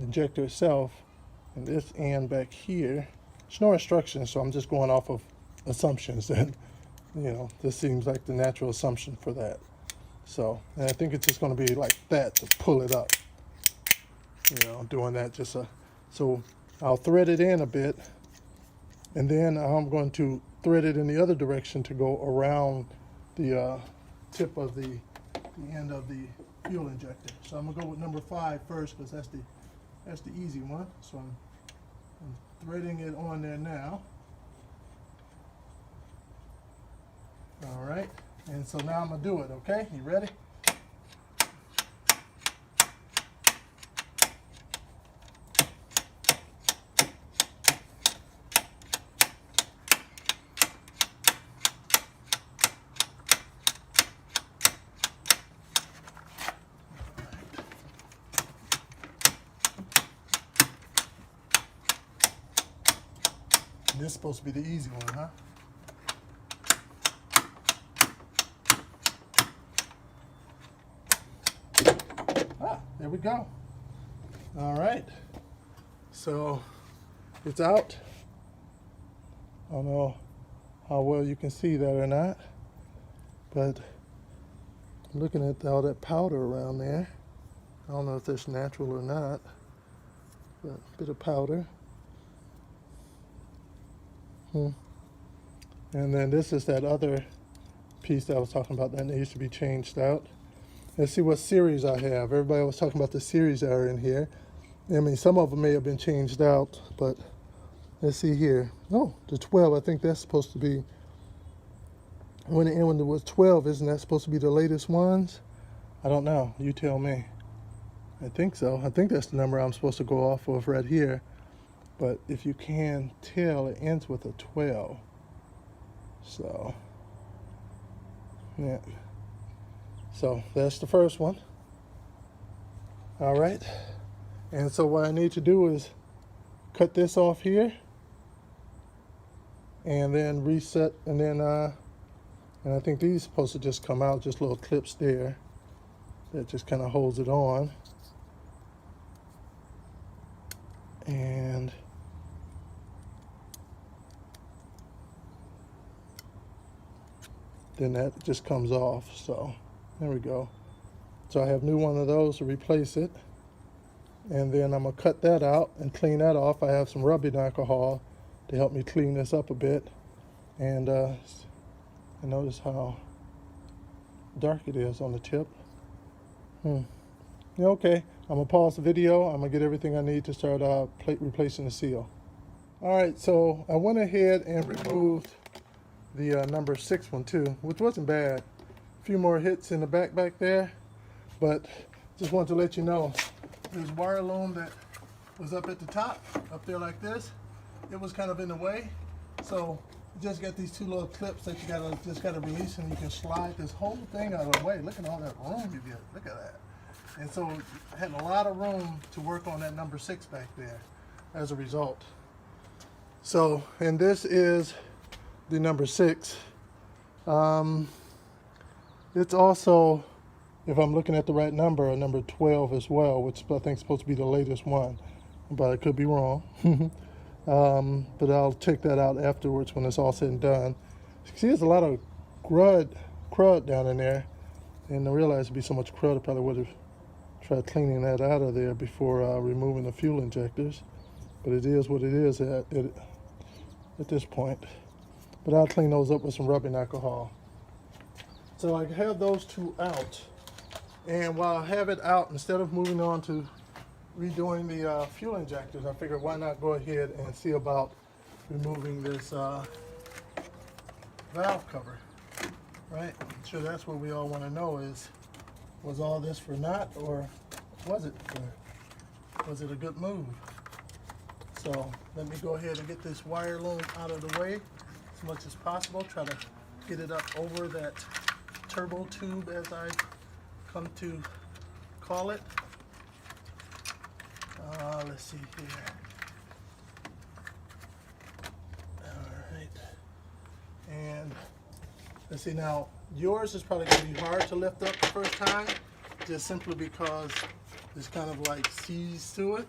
injector itself, and this end back here, there's no instructions, so I'm just going off of assumptions that, you know, this seems like the natural assumption for that. So, and I think it's just going to be like that to pull it up, you know, doing that just so I'll thread it in a bit, and then I'm going to thread it in the other direction to go around the tip of the end of the fuel injector. So I'm gonna go with number 5 first, because that's the easy one. So I'm threading it on there now. All right, and so now I'm gonna do it. Okay, you ready? This is supposed to be the easy one, huh? There we go. All right. So it's out. I don't know how well you can see that or not, but looking at all that powder around there, I don't know if that's natural or not, but a bit of powder. And then this is that other piece that I was talking about that needs to be changed out. Let's see what series I have. Everybody was talking about the series that are in here. I mean, some of them may have been changed out, but let's see here. Oh, the 12, I think that's supposed to be, when it was 12, isn't that supposed to be the latest ones? I don't know, you tell me. I think so. I think that's the number I'm supposed to go off of right here. But if you can tell, it ends with a 12. So, yeah. So that's the first one. All right. And so what I need to do is cut this off here, and then reset, and then and I think these are supposed to just come out, just little clips there that just kind of holds it on. And then that just comes off. So there we go. So I have new one of those to replace it, and then I'm gonna cut that out and clean that off. I have some rubbing alcohol to help me clean this up a bit, and notice how dark it is on the tip. Yeah, okay, I'm gonna pause the video. I'm gonna get everything I need to start replacing the seal. All right, so I went ahead and removed the number 6 one too, which wasn't bad. A few more hits in the back there, but just wanted to let you know there's wire loom that was up at the top, up there like this. It was kind of in the way, so you just got these 2 little clips that you gotta release, and you can slide this whole thing out of the way. Look at all that room you get. Look at that. And so I had a lot of room to work on that number 6 back there as a result. So, and this is the number 6. It's also, if I'm looking at the right number, a number 12 as well, which I think is supposed to be the latest one, but I could be wrong. But I'll check that out afterwards when it's all said and done. See, there's a lot of crud down in there, and I realized it'd be so much crud, I probably would have tried cleaning that out of there before removing the fuel injectors. But it is what it is at this point. But I'll clean those up with some rubbing alcohol. So I have those 2 out, and while I have it out, instead of moving on to redoing the fuel injectors, I figured why not go ahead and see about removing this valve cover, right? I'm sure that's what we all want to know is, was all this for naught, or was it a good move? So let me go ahead and get this wire loom out of the way as much as possible. Try to get it up over that turbo tube, as I come to call it. Let's see here. All right. And let's see, now yours is probably going to be hard to lift up the first time, just simply because there's kind of like C's to it.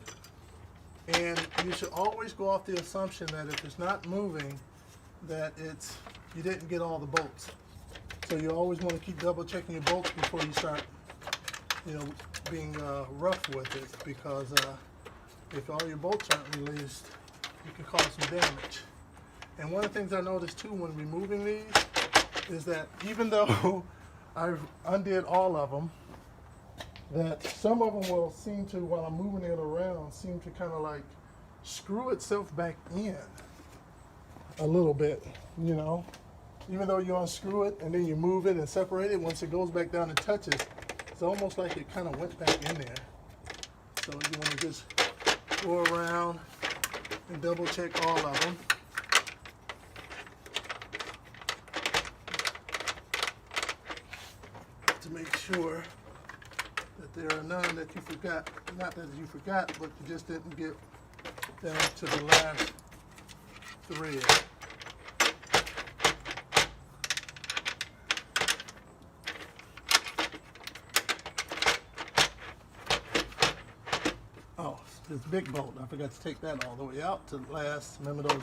And you should always go off the assumption that if it's not moving, that you didn't get all the bolts. So you always want to keep double checking your bolts before you start, being rough with it, because if all your bolts aren't released, you can cause some damage. And one of the things I noticed too when removing these is that even though I've undid all of them, that some of them will seem to, while I'm moving it around, seem to kind of like screw itself back in a little bit, Even though you unscrew it and then you move it and separate it, once it goes back down and touches, it's almost like it kind of went back in there. So you want to just go around and double check all of them. To make sure that there are none that you forgot. Not that you forgot, but you just didn't get down to the last thread. Oh, this big bolt, I forgot to take that all the way out to the last. Remember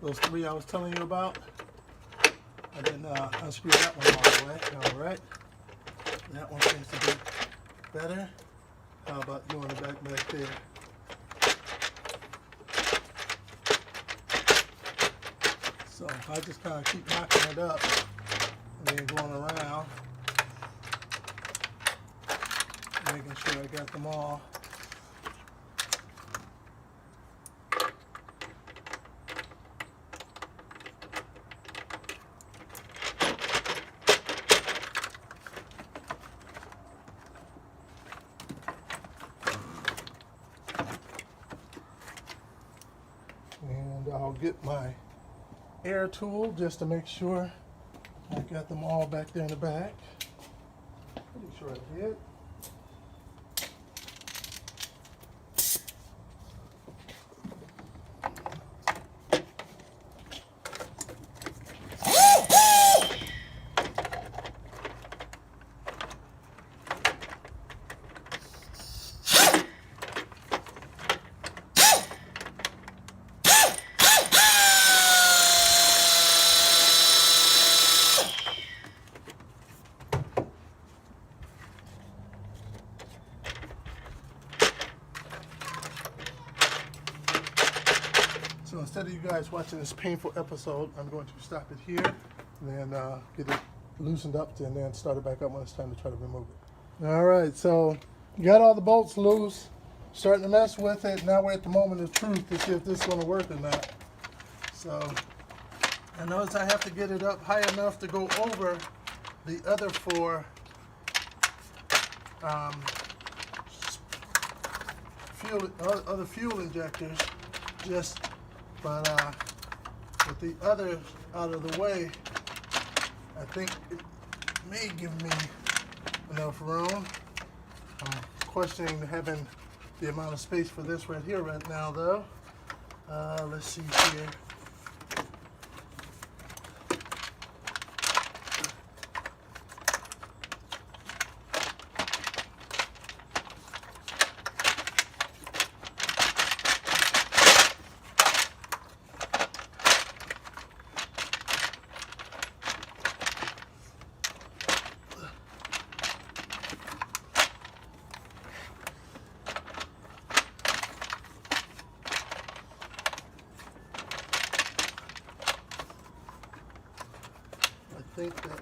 those three I was telling you about? I didn't unscrew that one all the way. All right. That one seems to be better. How about doing the back there? So I just kind of keep knocking it up and then going around, making sure I got them all. And I'll get my air tool just to make sure I got them all back there in the back. Pretty sure I did. So instead of you guys watching this painful episode, I'm going to stop it here and then get it loosened up and then start it back up when it's time to try to remove it. All right, so you got all the bolts loose, starting to mess with it. Now we're at the moment of truth to see if this is going to work or not. So I notice I have to get it up high enough to go over the other four fuel injectors, but with the other out of the way, I think it may give me enough room. I'm questioning having the amount of space for this right here right now though. Let's see here. I think that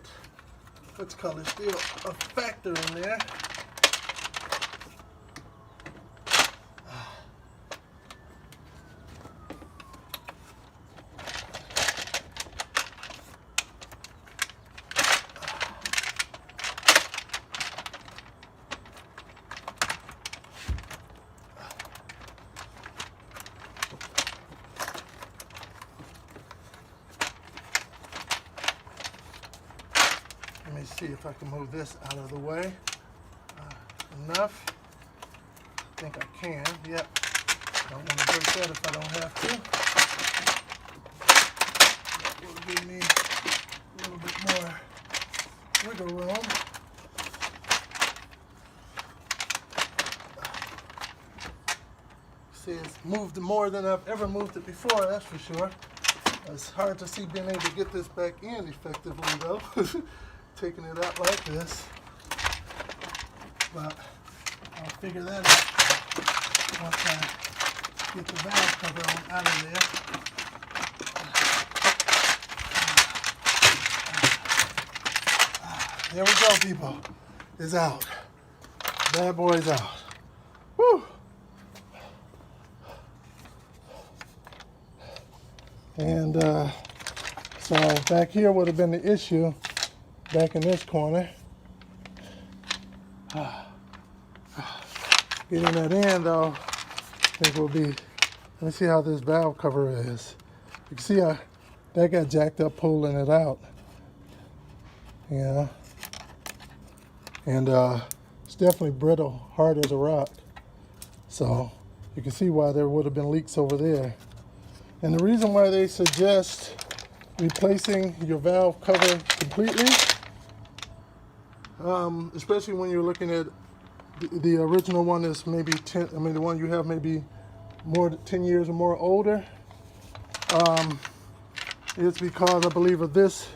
what's called is still a factor in there. see if I can move this out of the way. Enough. I think I can. Yep. Don't want to break that if I don't have to. That will give me a little bit more wiggle room. See, it's moved more than I've ever moved it before, that's for sure. It's hard to see being able to get this back in effectively though. Taking it out like this. But I'll figure that out once I get the valve cover on out of there. There we go, people. It's out. Bad boy's out. Woo! And so back here would have been the issue, back in this corner. Getting that in though, I think will be, let me see how this valve cover is. You can see how that got jacked up pulling it out. Yeah. And it's definitely brittle, hard as a rock. So you can see why there would have been leaks over there. And the reason why they suggest replacing your valve cover completely, especially when you're looking at the original one is maybe 10, I mean the one you have maybe more than 10 years or more older, it's because I believe of this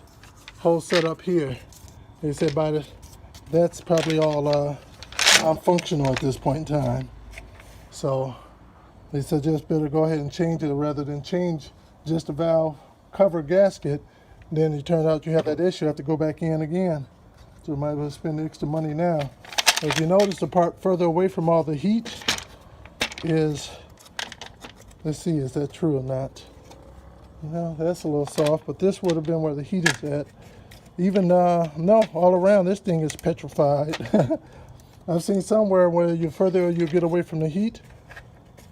whole setup here. They said that's probably all functional at this point in time. So they suggest better go ahead and change it rather than change just the valve cover gasket. Then it turns out you have that issue, have to go back in again. So you might as well spend extra money now. If you notice, the part further away from all the heat is, let's see, is that true or not? No, that's a little soft, but this would have been where the heat is at. Even, no, all around this thing is petrified. I've seen somewhere where the further you get away from the heat,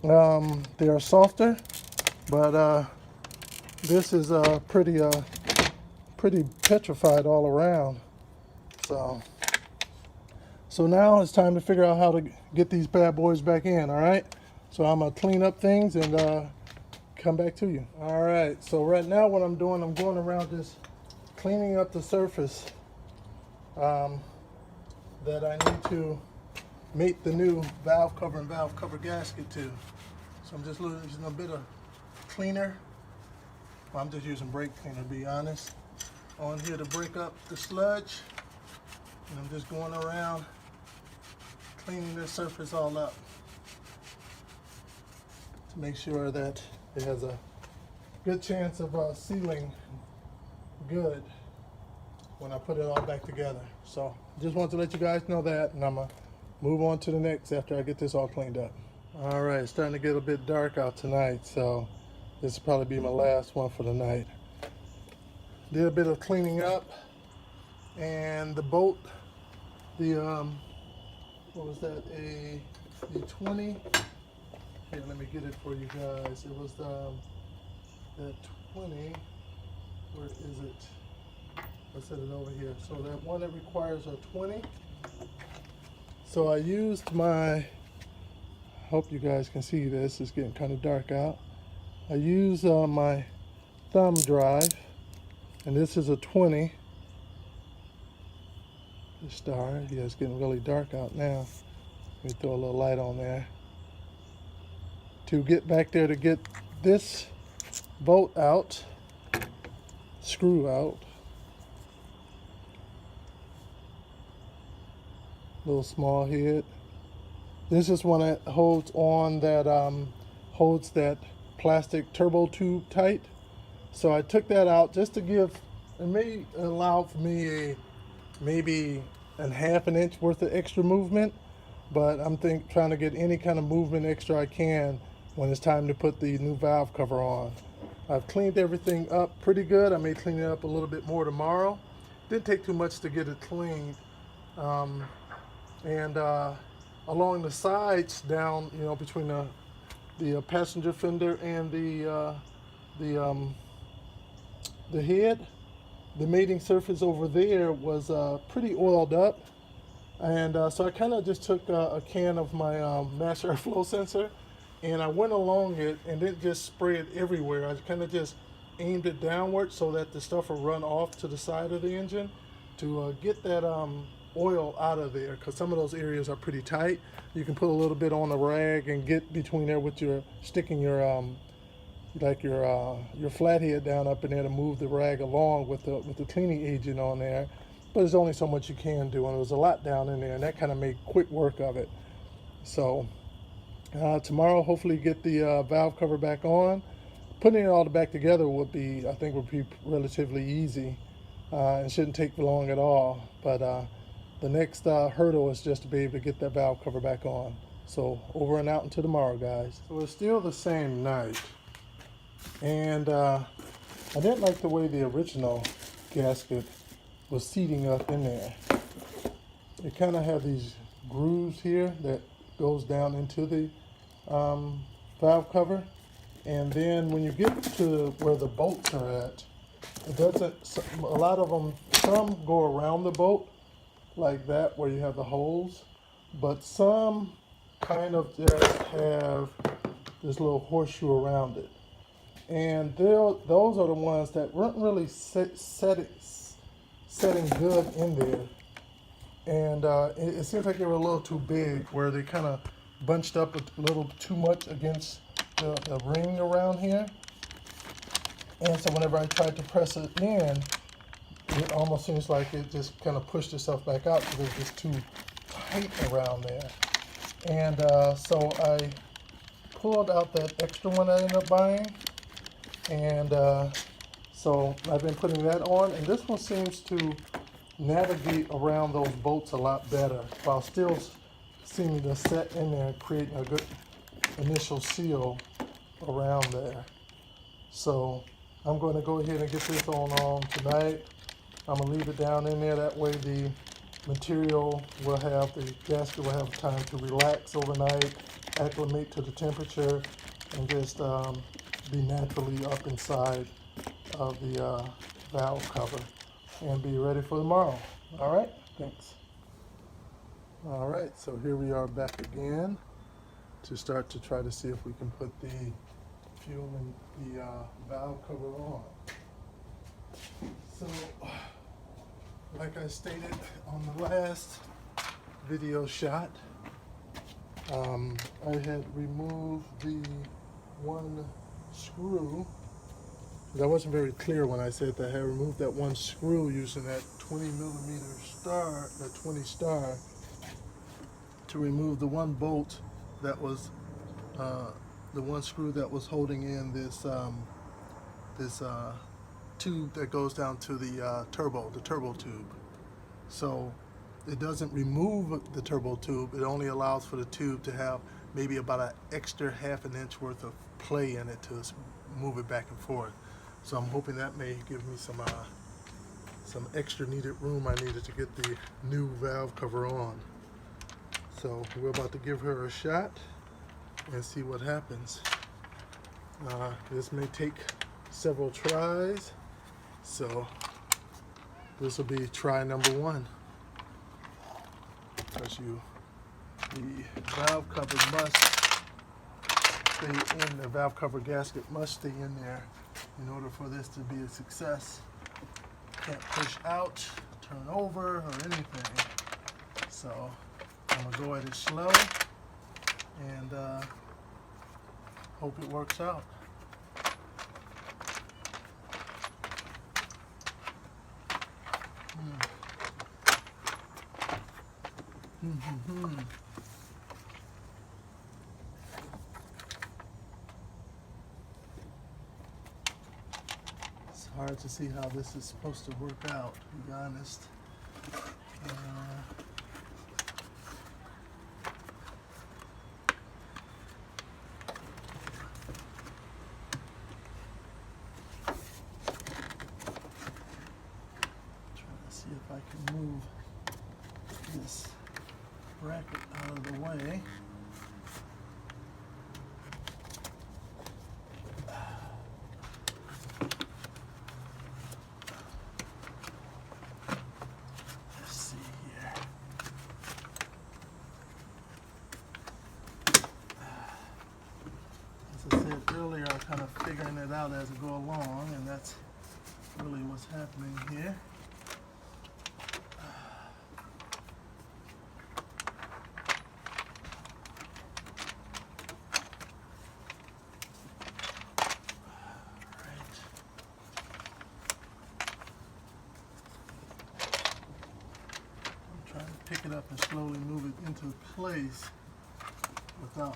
they are softer, but this is pretty petrified all around. So now it's time to figure out how to get these bad boys back in, all right? So I'm gonna clean up things and come back to you. All right, so right now what I'm doing, I'm going around this, cleaning up the surface that I need to mate the new valve cover and valve cover gasket to. So I'm just using a bit of cleaner. Well, I'm just using brake cleaner, to be honest, on here to break up the sludge. And I'm just going around cleaning this surface all up to make sure that it has a good chance of sealing good when I put it all back together. So just want to let you guys know that, and I'm gonna move on to the next after I get this all cleaned up. All right, it's starting to get a bit dark out tonight, so this will probably be my last one for the night. Did a bit of cleaning up, and the bolt, what was that, a 20? Here, let me get it for you guys. It was that 20, where is it? I set it over here. So that one that requires a 20. So I used my, hope you guys can see this, it's getting kind of dark out. I used my thumb drive, and this is a 20. The star, yeah, it's getting really dark out now. Let me throw a little light on there. To get back there to get this bolt out, screw out. Little small head. This is one that holds on that holds that plastic turbo tube tight. So I took that out just to give, it may allow for me maybe a ½ an inch worth of extra movement, but I'm trying to get any kind of movement extra I can when it's time to put the new valve cover on. I've cleaned everything up pretty good. I may clean it up a little bit more tomorrow. Didn't take too much to get it cleaned. And along the sides down, you know, between the passenger fender and the head, the mating surface over there was pretty oiled up. And so I kind of just took a can of my master airflow sensor, and I went along it and didn't just spray it everywhere. I kind of just aimed it downward so that the stuff will run off to the side of the engine to get that oil out of there, because some of those areas are pretty tight. You can put a little bit on a rag and get between there with your sticking your your flathead down up in there to move the rag along with the cleaning agent on there. But there's only so much you can do, and there was a lot down in there, and that kind of made quick work of it. So tomorrow, hopefully get the valve cover back on. Putting it all back together would be, I think, would be relatively easy. It shouldn't take long at all. But the next hurdle is just to be able to get that valve cover back on. So over and out until tomorrow, guys. So it's still the same night, and I didn't like the way the original gasket was seating up in there. It kind of had these grooves here that goes down into the valve cover, and then when you get to where the bolts are at, it doesn't, a lot of them, some go around the bolt like that where you have the holes, but some kind of just have this little horseshoe around it, and those are the ones that weren't really setting good in there, and it seems like they were a little too big, where they kind of bunched up a little too much against the ring around here. And so whenever I tried to press it in, it almost seems like it just kind of pushed itself back out because it's just too tight around there. And so I pulled out that extra one I ended up buying, and so I've been putting that on, and this one seems to navigate around those bolts a lot better, while still seeming to set in there and creating a good initial seal around there. So I'm going to go ahead and get this on tonight. I'm going to leave it down in there. That way the material will have, the gasket will have time to relax overnight, acclimate to the temperature, and just be naturally up inside of the valve cover and be ready for tomorrow. All right, thanks. All right, so here we are back again to start to try to see if we can put the fuel and the valve cover on. So, like I stated on the last video shot, I had removed the one screw. I wasn't very clear when I said that I had removed that one screw using that 20mm star, that 20 star, to remove the one bolt that was the one screw that was holding in this tube that goes down to the turbo tube. So it doesn't remove the turbo tube, it only allows for the tube to have maybe about an extra ½ an inch worth of play in it to move it back and forth. So I'm hoping that may give me some extra needed room I needed to get the new valve cover on. So we're about to give her a shot and see what happens. This may take several tries, so this will be try number one. Because the valve cover must stay in, the valve cover gasket must stay in there in order for this to be a success. Can't push out, turn over, or anything. So I'm gonna go at it slow and hope it works out. It's hard to see how this is supposed to work out, to be honest. See if I can move this bracket out of the way. out as I go along, and that's really what's happening here. Pick it up and slowly move it into place without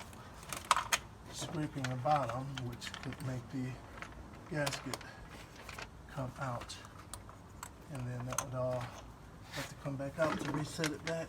scraping the bottom, which could make the gasket come out, and then that would all have to come back out to reset it back.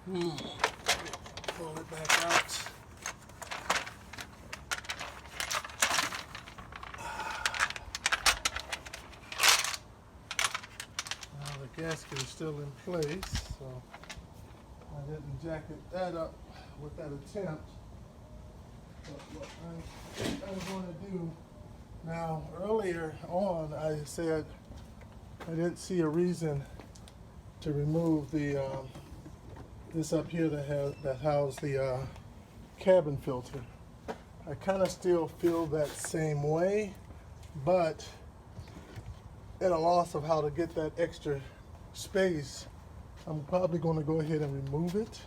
Pull it back out. Now the gasket is still in place, so I didn't jacket that up with that attempt. But what I'm going to do now, earlier on, I said I didn't see a reason to remove the this up here that housed the cabin filter. I kind of still feel that same way, but at a loss of how to get that extra space, I'm probably going to go ahead and remove it,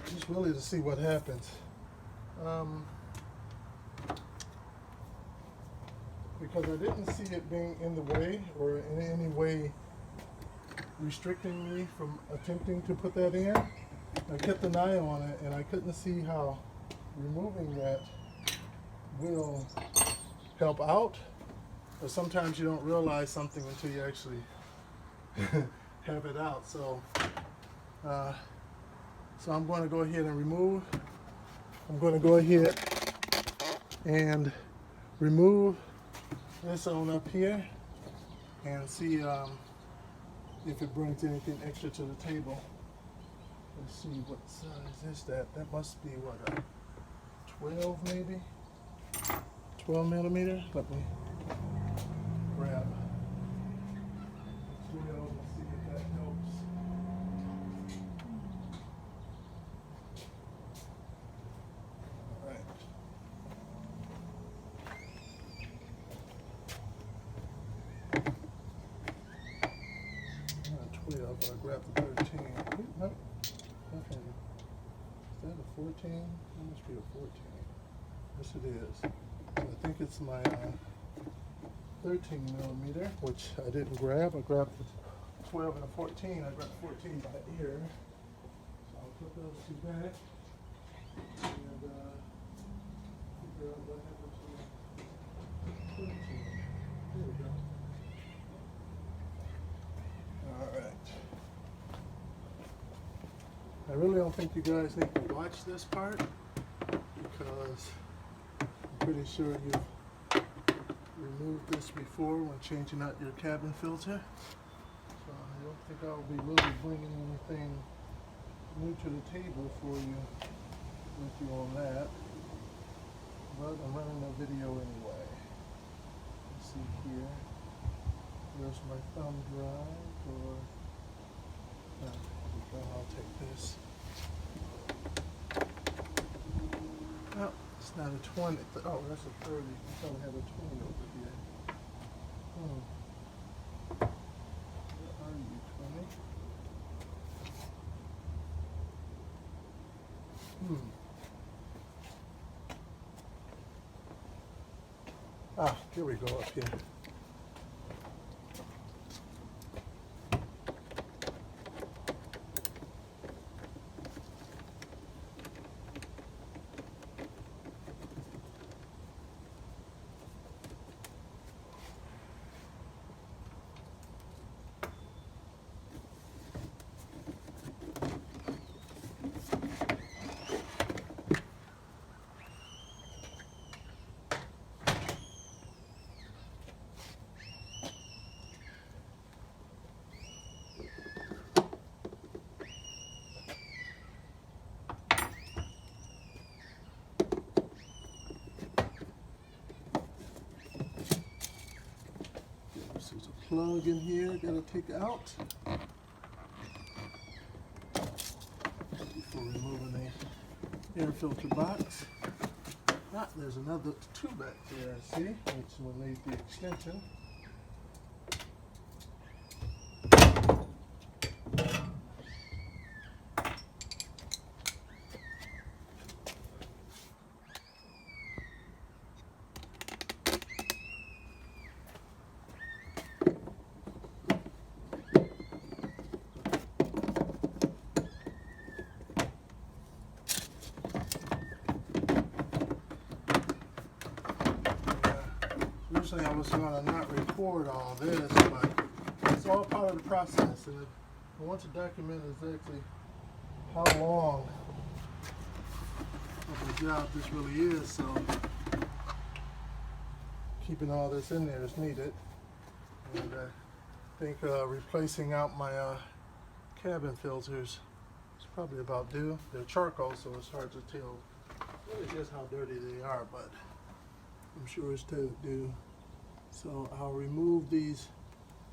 just really to see what happens. Because I didn't see it being in the way or in any way restricting me from attempting to put that in. I kept an eye on it and I couldn't see how removing that will help out. But sometimes you don't realize something until you actually have it out. So I'm going to go ahead and remove. I'm going to go ahead and remove this on up here and see if it brings anything extra to the table. Let's see, what size is that? That must be what, a 12 maybe? 12 millimeter? Let me grab 12 and see if that helps. All right. 12, but I grabbed the 13. Nope. Okay. Is that a 14? That must be a 14. Yes, it is. So I think it's my 13 millimeter, which I didn't grab. I grabbed the 12 and a 14. I grabbed 14 by ear. So I'll put those two back and figure out what happened to the 13. There we go. All right. I really don't think you guys need to watch this part because I'm pretty sure you've removed this before when changing out your cabin filter. So I don't think I'll be really bringing anything new to the table for you with you on that. But I'm running a video anyway. Let's see here. There's my thumb drive, or I'll take this. Oh, it's not a 20. Oh, that's a 30. I thought I had a 20 over here. Where are you, 20? Ah, here we go up here. There's a plug in here, gotta take out before removing the air filter box. Ah, there's another two back there, I see, which will need the extension. Originally I was going to not record all this, but it's all part of the process, and I want to document exactly how long of a job this really is, so keeping all this in there is needed. And I think replacing out my cabin filters is probably about due. They're charcoal, so it's hard to tell really just how dirty they are, but I'm sure it's due. So I'll remove these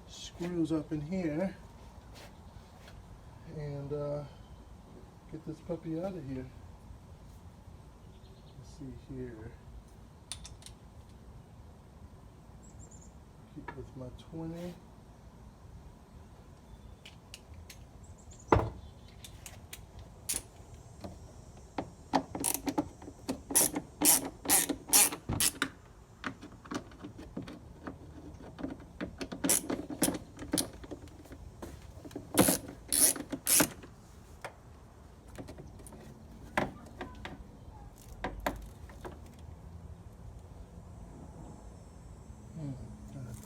screws up in here and get this puppy out of here. Let's see here. Keep with my 20.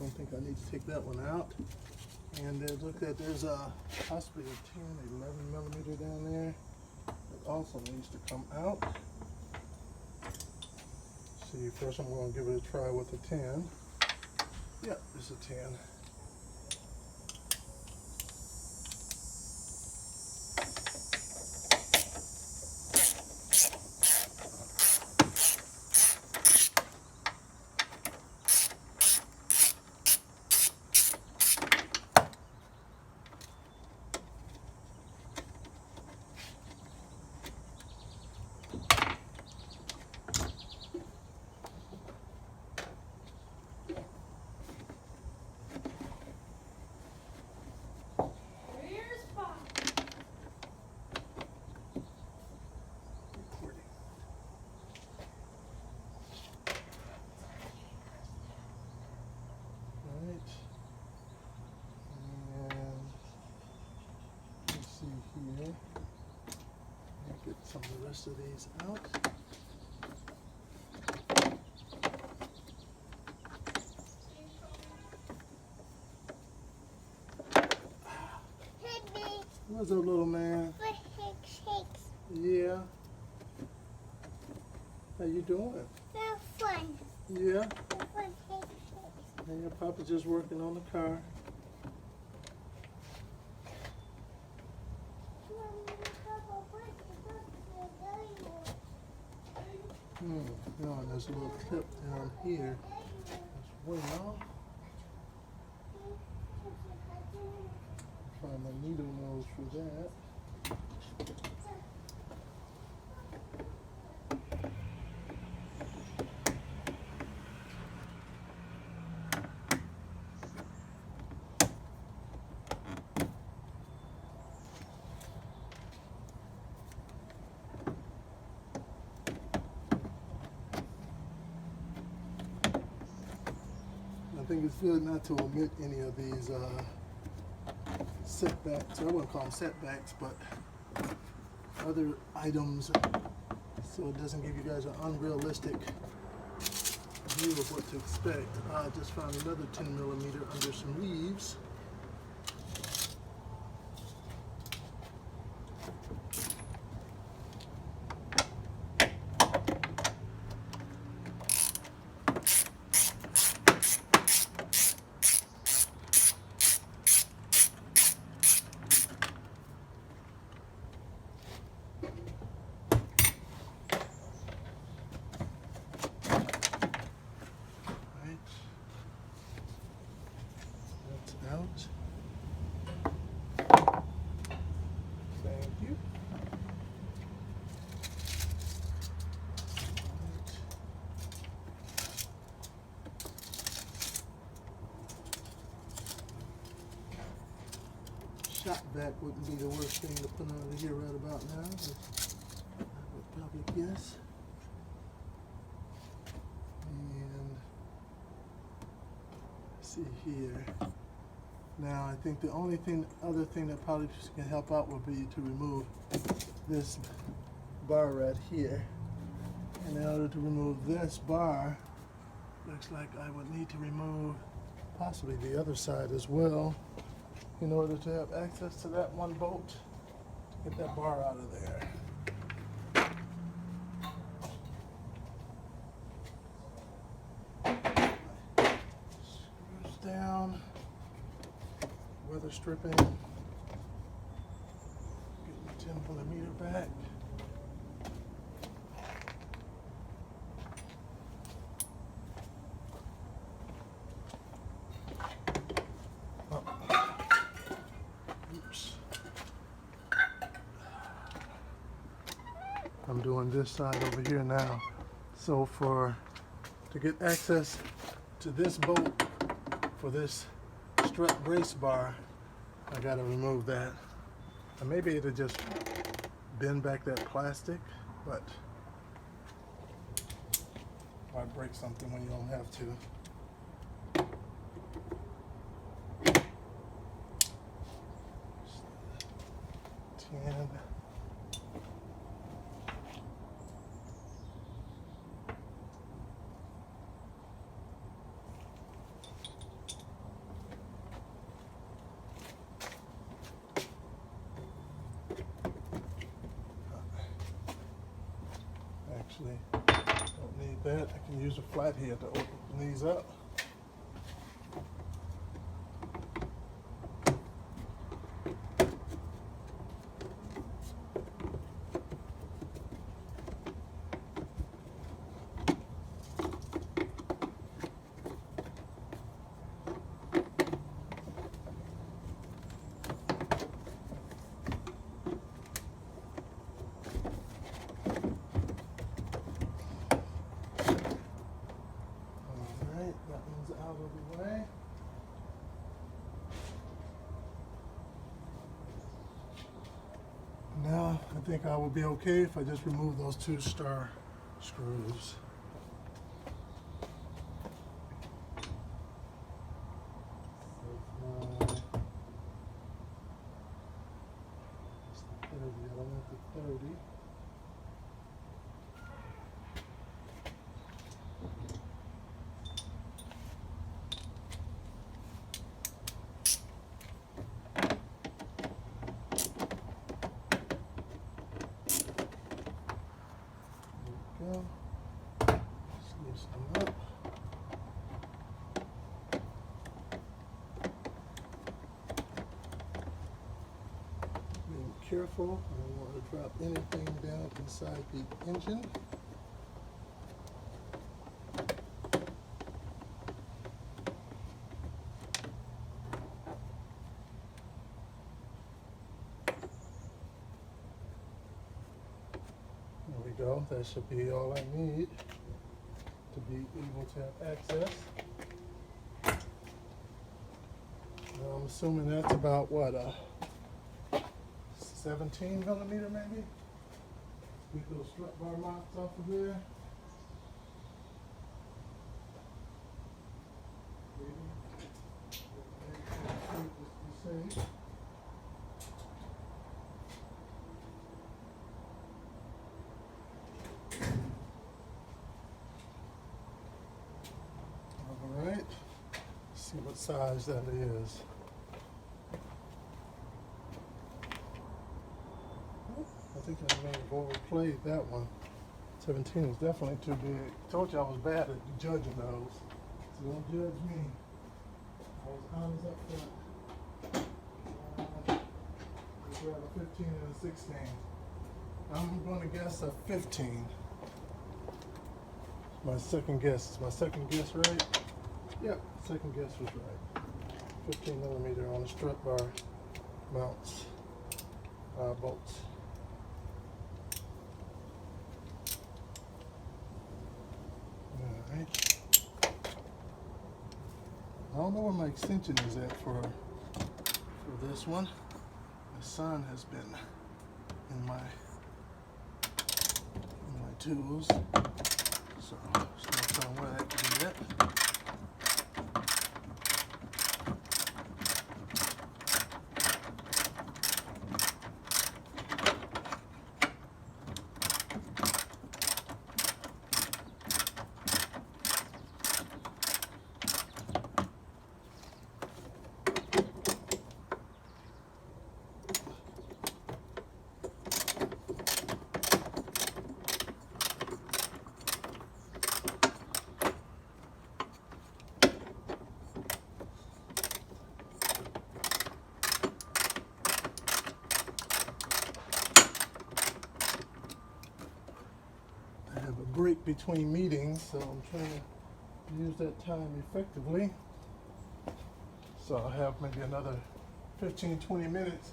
don't think I need to take that one out. And then look at, there's a possibly a 10, 11 millimeter down there that also needs to come out. See, first I'm going to give it a try with a 10. Yep, it's a 10. Here. Get some of the rest of these out. What's up, little man? Yeah. How you doing? Fun. Yeah. And your papa's just working on the car. No, and there's a little clip down here. That's way off. Find my needle nose for that. I think it's good not to omit any of these setbacks. I wouldn't call them setbacks, but other items, so it doesn't give you guys an unrealistic view of what to expect. I just found another 10 millimeter under some leaves. Out. Thank you. Shop vac wouldn't be the worst thing to put under here right about now. I would probably guess. And see here. Now, I think the only other thing that probably can help out would be to remove this bar right here. And in order to remove this bar, looks like I would need to remove possibly the other side as well in order to have access to that one bolt. Get that bar out of there. Screws down. Weather stripping. Get the 10 millimeter back. Oops. I'm doing this side over here now. So to get access to this bolt for this strut brace bar, I gotta remove that. And maybe it'll just bend back that plastic, but why break something when you don't have to? 10. with that. I can use a flathead to open these up. That one's out of the way. Now I think I will be okay if I just remove those two star screws. That's the 30. I don't want the 30. Just loosen them up. Being careful, I don't want to drop anything down inside the engine. There we go. That should be all I need to be able to have access. Now I'm assuming that's about what, 17 millimeter maybe? Get those strut bar mounts off of there. Alright, see what size that is. I think I may have overplayed that one. 17 is definitely too big. Told you I was bad at judging those. So don't judge me. I was honest up front. We grab a 15 and a 16. I'm going to guess a 15. My second guess. Is my second guess right? Yep, second guess was right. 15 millimeter on the strut bar mounts, bolts. Alright. I don't know where my extension is at for this one. The sun has been in my tools, so there's no telling where that could be at. Break between meetings, so I'm trying to use that time effectively. So I'll have maybe another 15-20 minutes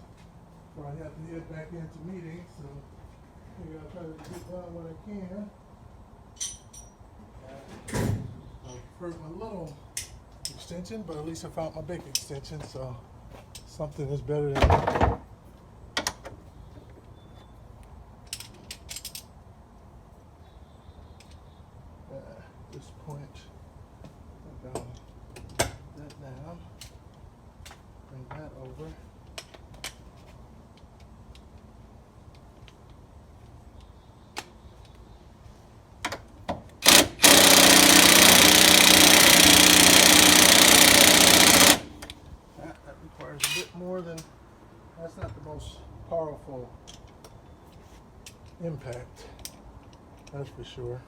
before I have to head back into meetings. So I think I'll try to get done what I can. I prefer my little extension, but at least I found my big extension, so something is better than nothing. At this point, I'm going to put that down, bring that over. That requires a bit more than, that's not the most powerful impact, that's for sure.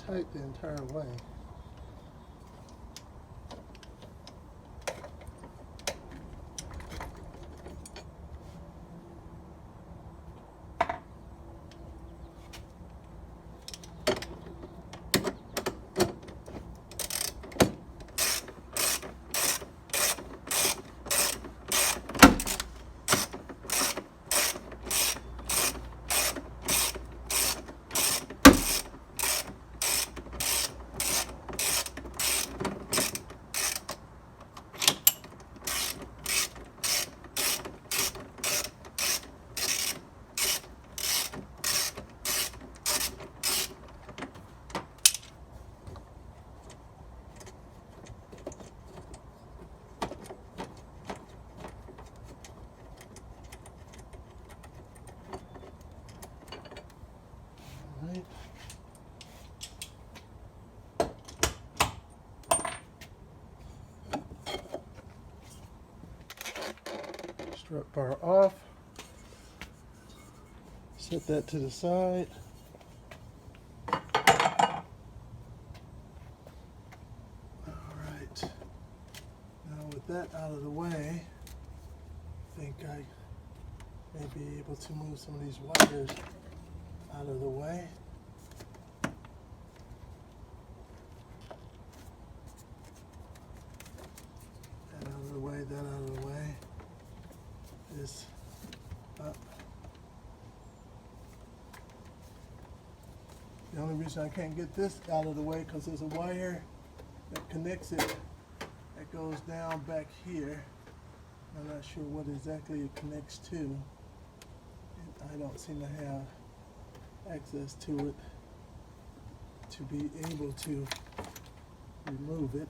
tight the entire way. Right. Strut bar off. Set that to the side. Alright. Now with that out of the way, I think I may be able to move some of these wires out of the way. That out of the way, that out of the way. This up. The only reason I can't get this out of the way because there's a wire that connects it that goes down back here. I'm not sure what exactly it connects to. And I don't seem to have access to it to be able to remove it.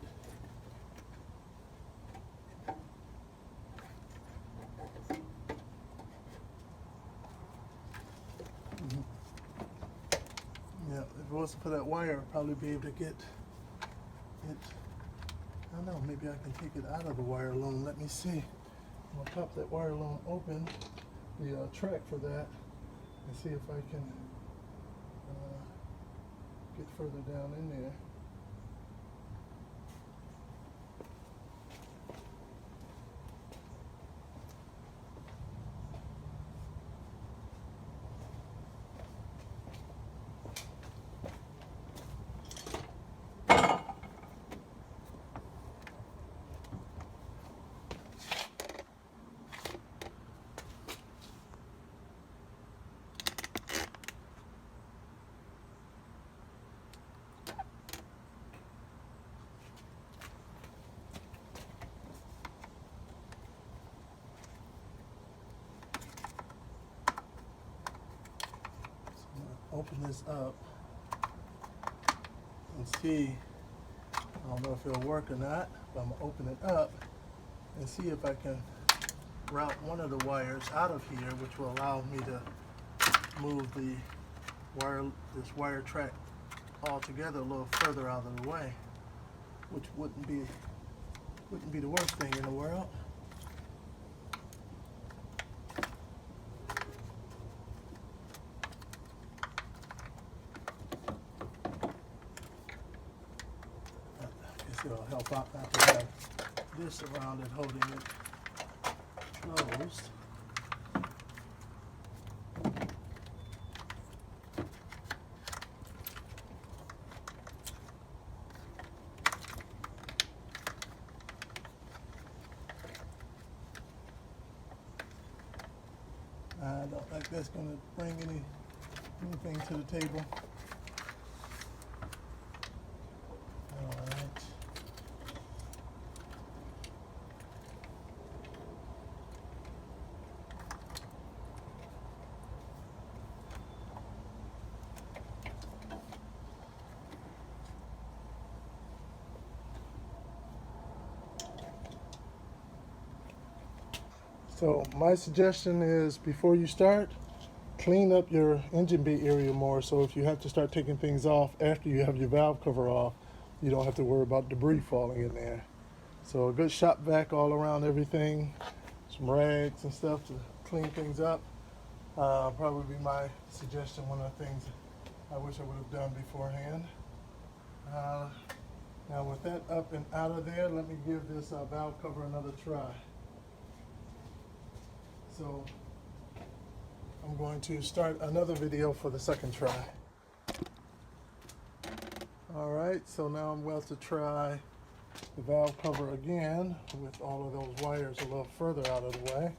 Yeah, if it wasn't for that wire, I'd probably be able to get it. I don't know, maybe I can take it out of the wire loom. Let me see. I'll pop that wire loom open, the track for that, and see if I can get further down in there. Open this up and see. I don't know if it'll work or not, but I'm gonna open it up and see if I can route one of the wires out of here, which will allow me to move the wire, this wire track altogether a little further out of the way, which wouldn't be the worst thing in the world. It'll help out not to have this around it holding it closed. I don't think that's going to bring anything to the table. So my suggestion is before you start, clean up your engine bay area more, so if you have to start taking things off after you have your valve cover off, you don't have to worry about debris falling in there. So a good shop vac all around everything, some rags and stuff to clean things up, probably be my suggestion. One of the things I wish I would have done beforehand. Uh, Now with that up and out of there, let me give this valve cover another try. So I'm going to start another video for the second try. Alright, so now I'm about to try the valve cover again with all of those wires a little further out of the way.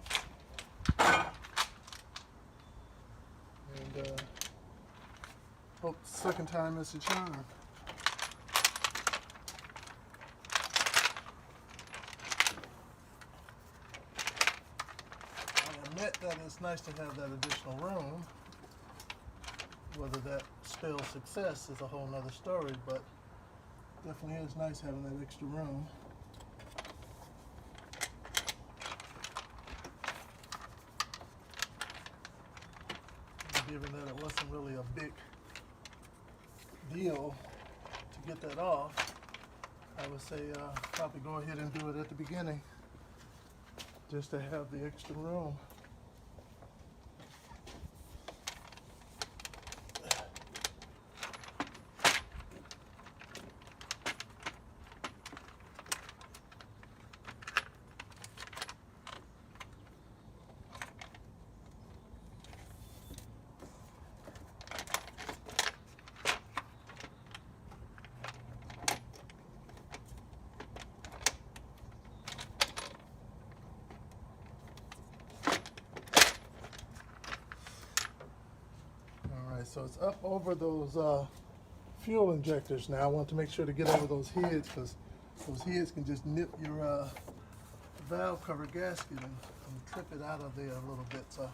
And hope the second time is the charm. I admit that it's nice to have that additional room. Whether that spells success is a whole nother story, but definitely is nice having that extra room. Given that it wasn't really a big deal to get that off, I would say probably go ahead and do it at the beginning, just to have the extra room. So it's up over those fuel injectors now. I want to make sure to get over those heads, because those heads can just nip your valve cover gasket and trip it out of there a little bit. So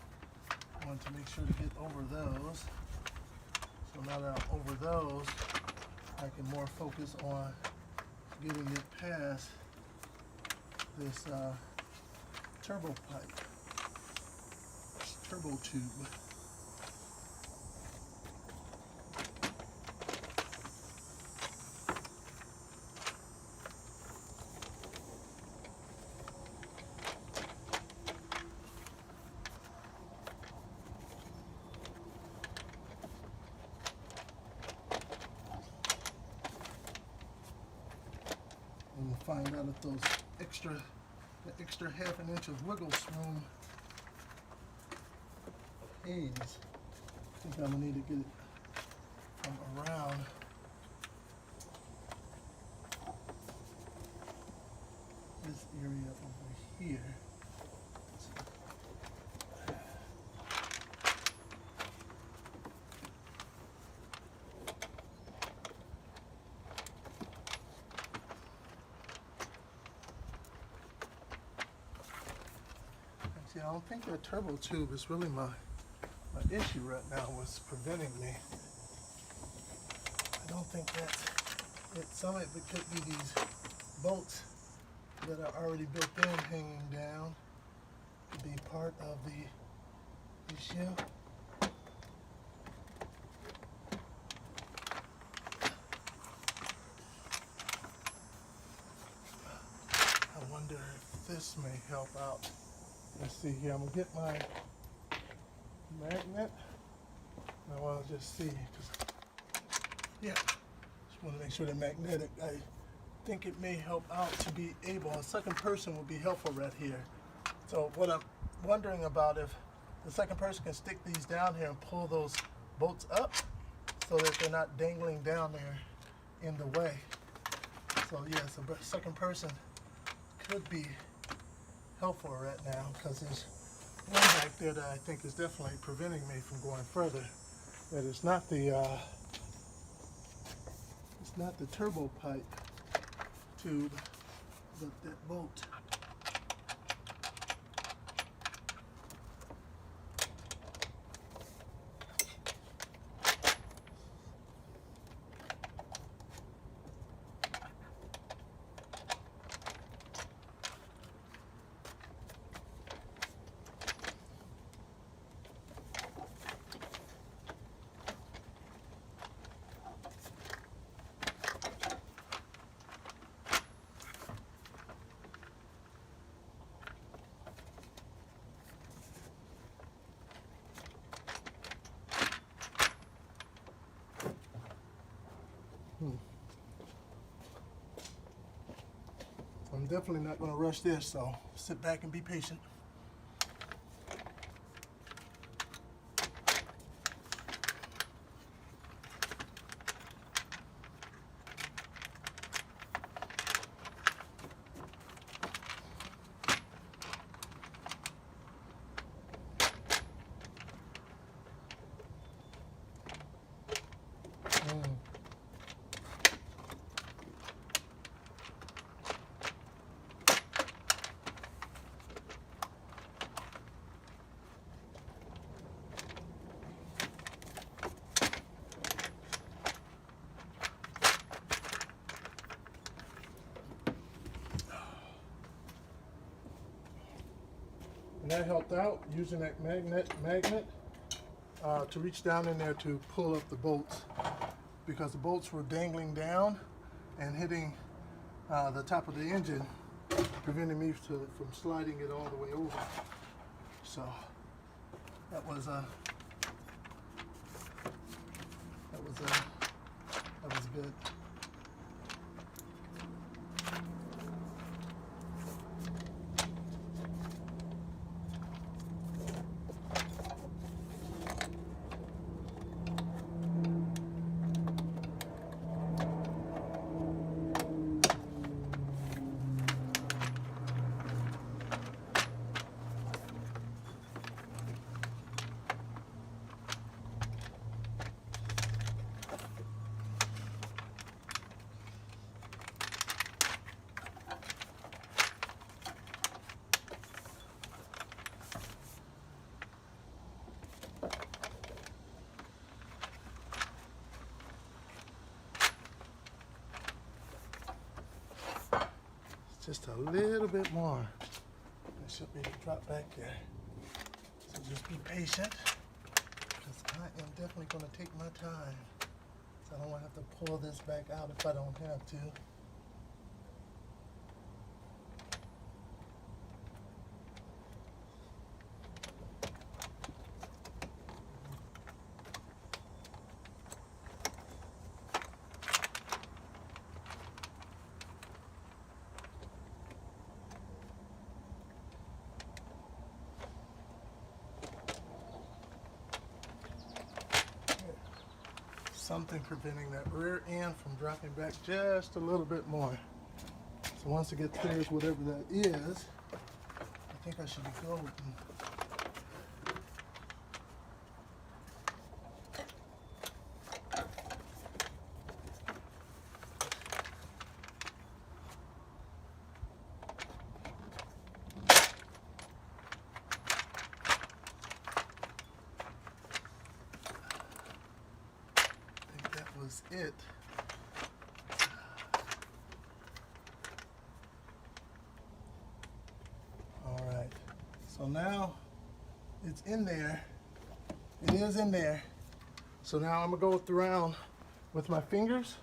I want to make sure to get over those. So now that I'm over those, I can more focus on getting it past this turbo pipe, this turbo tube. And we'll find out if those the extra half an inch of wiggle room pays. I think I'm gonna need to get it from around this area over here. See, I don't think that turbo tube is really my issue right now. What's preventing me? I don't think that's it. Some of it could be these bolts that are already built in, hanging down. Could be part of the issue. I wonder if this may help out. Let's see here. I'm gonna get my magnet. I want to just see. Yeah, just want to make sure they're magnetic. I think it may help out to be able. A second person would be helpful right here. So what I'm wondering about, if the second person can stick these down here and pull those bolts up so that they're not dangling down there in the way. So yes, a second person could be helpful right now, because there's one back there that I think is definitely preventing me from going further. That it's not the turbo pipe tube, but that bolt. I'm definitely not going to rush this, so sit back and be patient. And that helped out using that magnet to reach down in there to pull up the bolts, because the bolts were dangling down and hitting the top of the engine, preventing me from sliding it all the way over. So that was good. Just a little bit more. It should be drop back there. So just be patient, because I am definitely going to take my time. So I don't want to have to pull this back out if I don't have to. Something preventing that rear end from dropping back just a little bit more. So once it gets clear as whatever that is, I think I should be golden. Was it. All right, so now it's in there. It is in there. So now I'm gonna go around with my fingers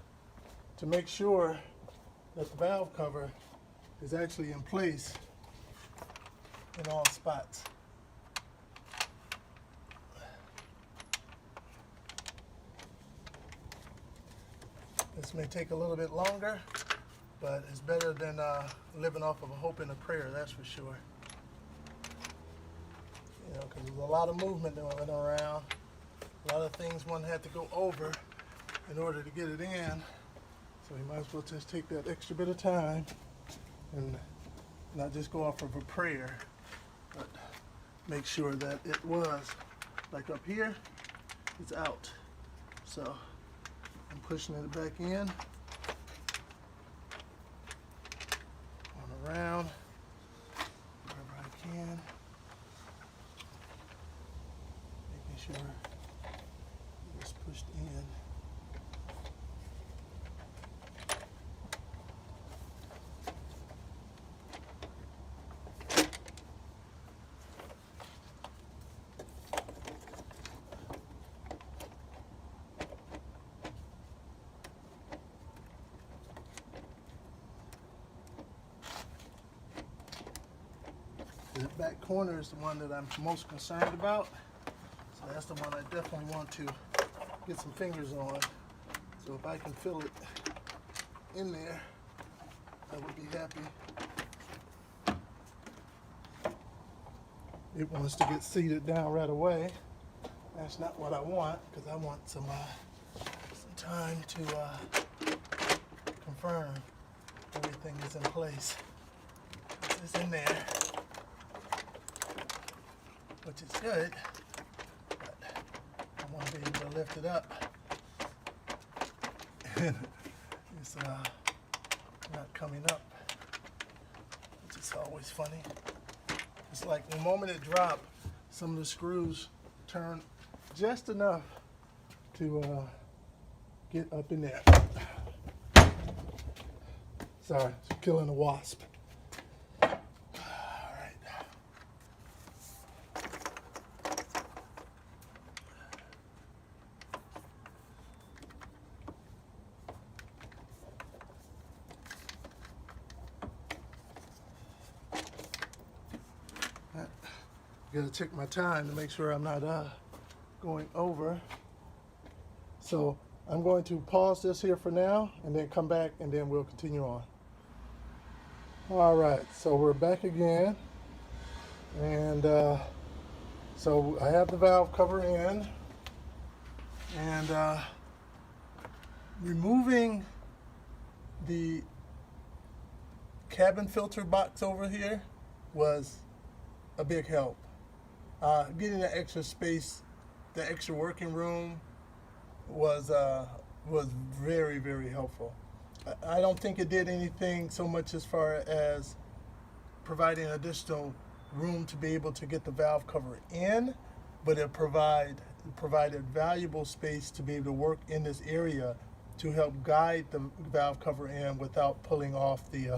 to make sure that the valve cover is actually in place in all spots. This may take a little bit longer, but it's better than living off of a hope and a prayer, that's for sure. You know, because there's a lot of movement going around, a lot of things one had to go over in order to get it in. So you might as well just take that extra bit of time and not just go off of a prayer, but make sure that it was. Like up here, it's out. So I'm pushing it back in, on around, wherever I can, making sure it's pushed in. The back corner is the one that I'm most concerned about. So that's the one I definitely want to get some fingers on. So if I can feel it in there, I would be happy. it wants to get seated down right away. That's not what I want, because I want some time to confirm everything is in place. This is in there, which is good, but I want to be able to lift it up. And it's not coming up, which is always funny. It's like the moment it dropped, some of the screws turn just enough to get up in there. Sorry, it's killing a wasp. All right. Gotta check my time to make sure I'm not going over. So I'm going to pause this here for now and then come back and then we'll continue on. All right, so we're back again. And so I have the valve cover in, and removing the cabin filter box over here was a big help. Getting the extra space, the extra working room was very, very helpful. I don't think it did anything so much as far as providing additional room to be able to get the valve cover in, but it provided valuable space to be able to work in this area to help guide the valve cover in without pulling off the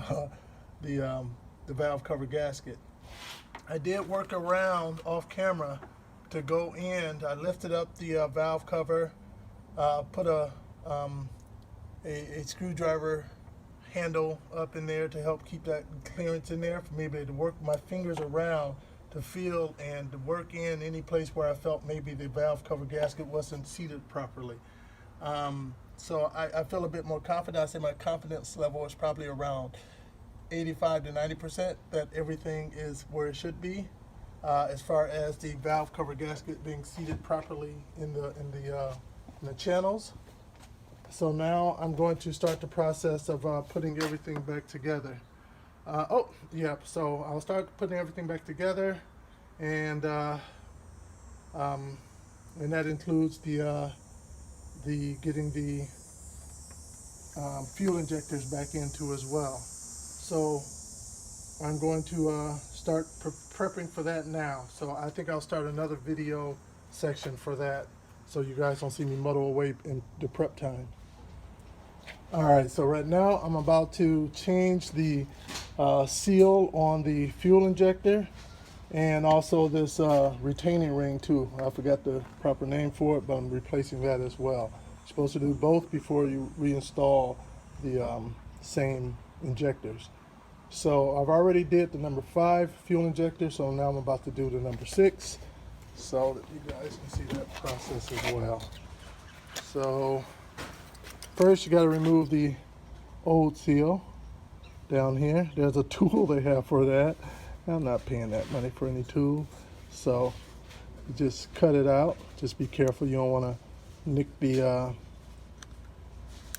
valve cover gasket. I did work around off camera to go in. I lifted up the valve cover, put a screwdriver handle up in there to help keep that clearance in there for me to be able to work my fingers around to feel and to work in any place where I felt maybe the valve cover gasket wasn't seated properly. So I feel a bit more confident. I say my confidence level is probably around 85 to 90% that everything is where it should be, as far as the valve cover gasket being seated properly in the channels. So now I'm going to start the process of putting everything back together. So I'll start putting everything back together, and that includes the getting the fuel injectors back into as well. So I'm going to start prepping for that now. So I think I'll start another video section for that, so you guys don't see me muddle away in the prep time. All right, so right now I'm about to change the seal on the fuel injector, and also this retaining ring too. I forgot the proper name for it, but I'm replacing that as well. You're supposed to do both before you reinstall the same injectors. So I've already did the number 5 fuel injector, so now I'm about to do the number 6, so that you guys can see that process as well. So first you got to remove the old seal down here. There's a tool they have for that. I'm not paying that money for any tool. So you just cut it out. Just be careful, you don't want to nick the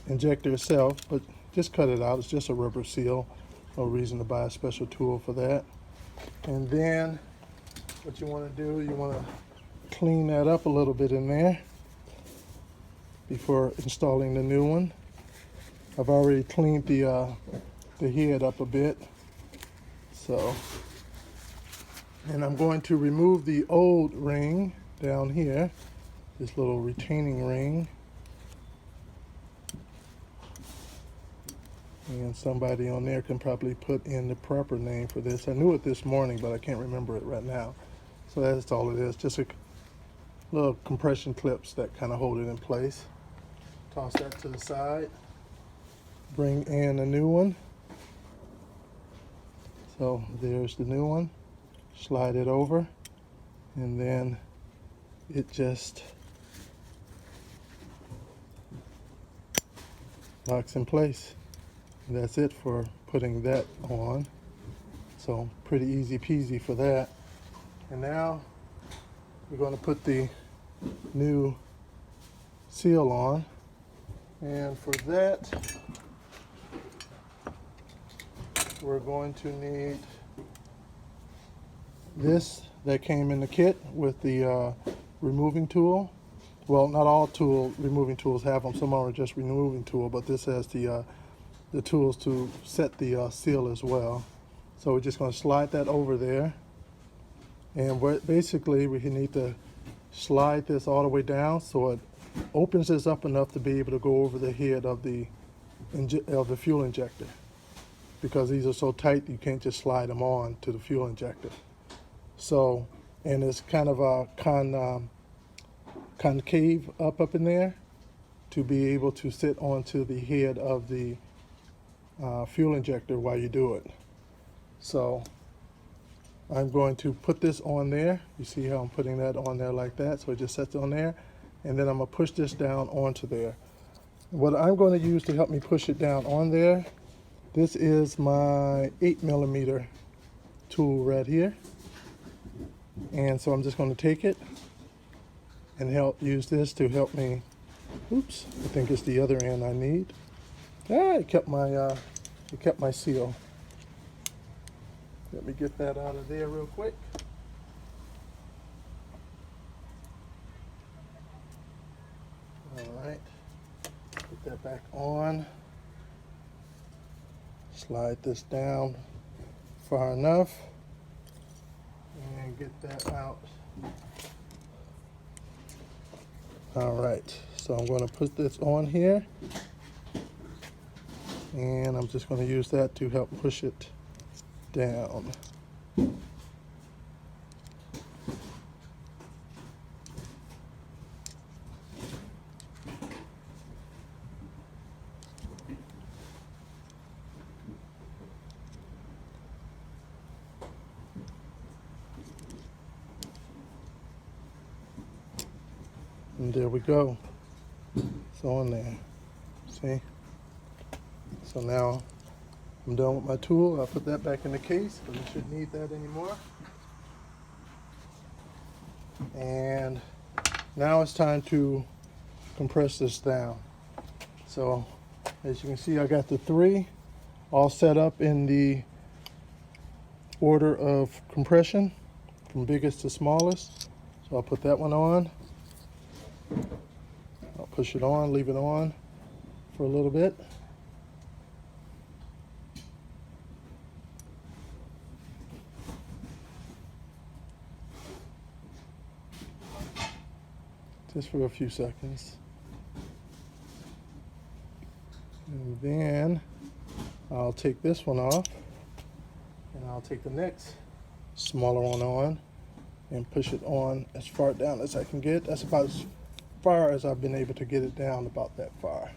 injector itself, but just cut it out. It's just a rubber seal. No reason to buy a special tool for that. And then what you want to do, you want to clean that up a little bit in there before installing the new one. I've already cleaned the head up a bit. So, and I'm going to remove the old ring down here, this little retaining ring. And somebody on there can probably put in the proper name for this. I knew it this morning, but I can't remember it right now. So that's all it is, just a little compression clips that kind of hold it in place. Toss that to the side. Bring in a new one. So there's the new one. Slide it over, and then it just locks in place. And that's it for putting that on. So pretty easy peasy for that. And now we're going to put the new seal on. And for that, we're going to need this that came in the kit with the removing tool. Well, not all removing tools have them. Some are just removing tool, but this has the tools to set the seal as well. So we're just going to slide that over there. And basically we need to slide this all the way down so it opens this up enough to be able to go over the head of the fuel injector. Because these are so tight, you can't just slide them on to the fuel injector. So, and it's kind of a concave up in there to be able to sit onto the head of the fuel injector while you do it. So I'm going to put this on there. You see how I'm putting that on there like that? So it just sits on there. And then I'm going to push this down onto there. What I'm going to use to help me push it down on there, this is my 8mm tool right here. And so I'm just going to take it and use this to help me. Oops, I think it's the other end I need. It kept my seal. Let me get that out of there real quick. All right, put that back on. Slide this down far enough and get that out. All right, so I'm going to put this on here and I'm just going to use that to help push it down. And there we go. It's on there. See? So now I'm done with my tool. I'll put that back in the case, but I shouldn't need that anymore. And now it's time to compress this down. So as you can see, I got the 3 all set up in the order of compression from biggest to smallest. So I'll put that one on. I'll push it on, leave it on for a little bit. Just for a few seconds. And then I'll take this one off and I'll take the next smaller one on and push it on as far down as I can get. That's about as far as I've been able to get it down, about that far.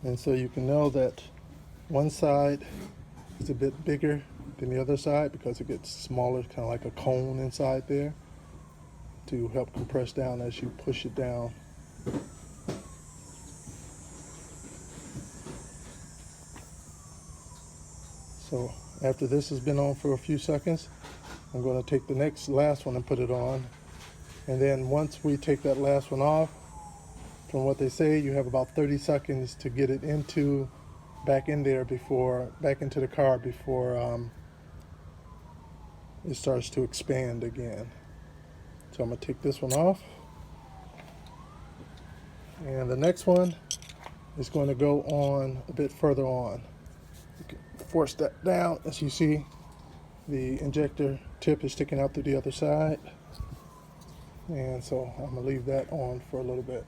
And so you can know that one side is a bit bigger than the other side because it gets smaller, kind of like a cone inside there, to help compress down as you push it down. So after this has been on for a few seconds, I'm going to take the last one and put it on. And then once we take that last one off, from what they say, you have about 30 seconds to get it back in there back into the car before it starts to expand again. So I'm going to take this one off. And the next one is going to go on a bit further on. You can force that down. As you see, the injector tip is sticking out through the other side. And so I'm going to leave that on for a little bit.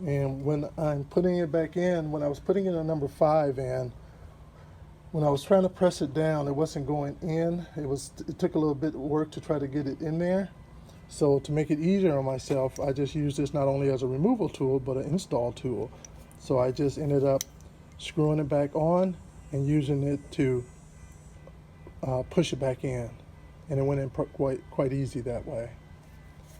And when I'm putting it back in, when I was putting in a number 5 in, when I was trying to press it down, it wasn't going in. It took a little bit of work to try to get it in there. So to make it easier on myself, I just use this not only as a removal tool, but an install tool. So I just ended up screwing it back on and using it to push it back in, and it went in quite easy that way.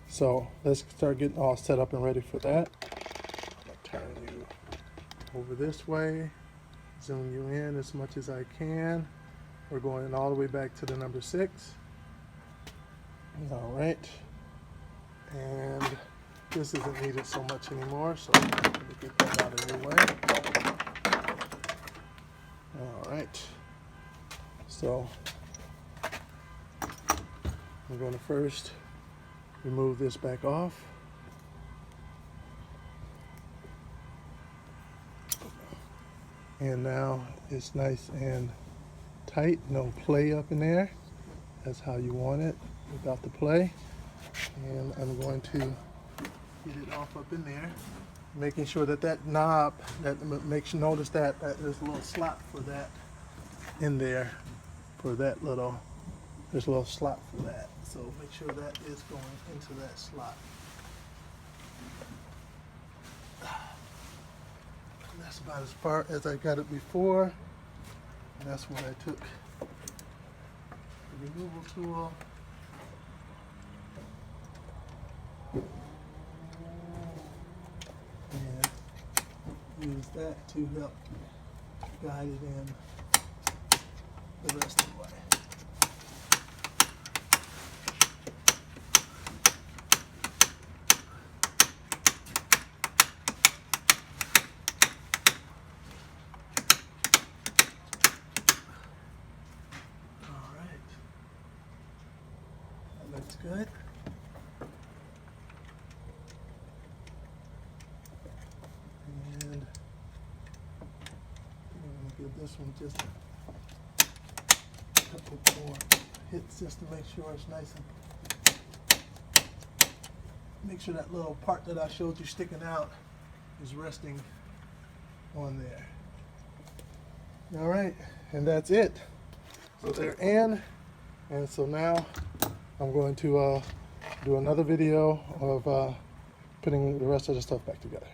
So let's start getting all set up and ready for that. I'm gonna turn you over this way, zoom you in as much as I can. We're going all the way back to the number 6. All right, and this isn't needed so much anymore, so let me get that out of your way. All right, so I'm going to first remove this back off. And now it's nice and tight, no play up in there. That's how you want it, without the play. And I'm going to get it off up in there, making sure that that knob, that makes you notice that there's a little slot for that in there, for that little, there's a little slot for that. So make sure that is going into that slot. And that's about as far as I got it before. And that's when I took the removal tool. And use that to help guide it in the rest of the way. Looks good. And I'm going to give this one just a couple more hits just to make sure it's nice and make sure that little part that I showed you sticking out is resting on there. All right, and that's it. So they're in, and so now I'm going to do another video of putting the rest of the stuff back together.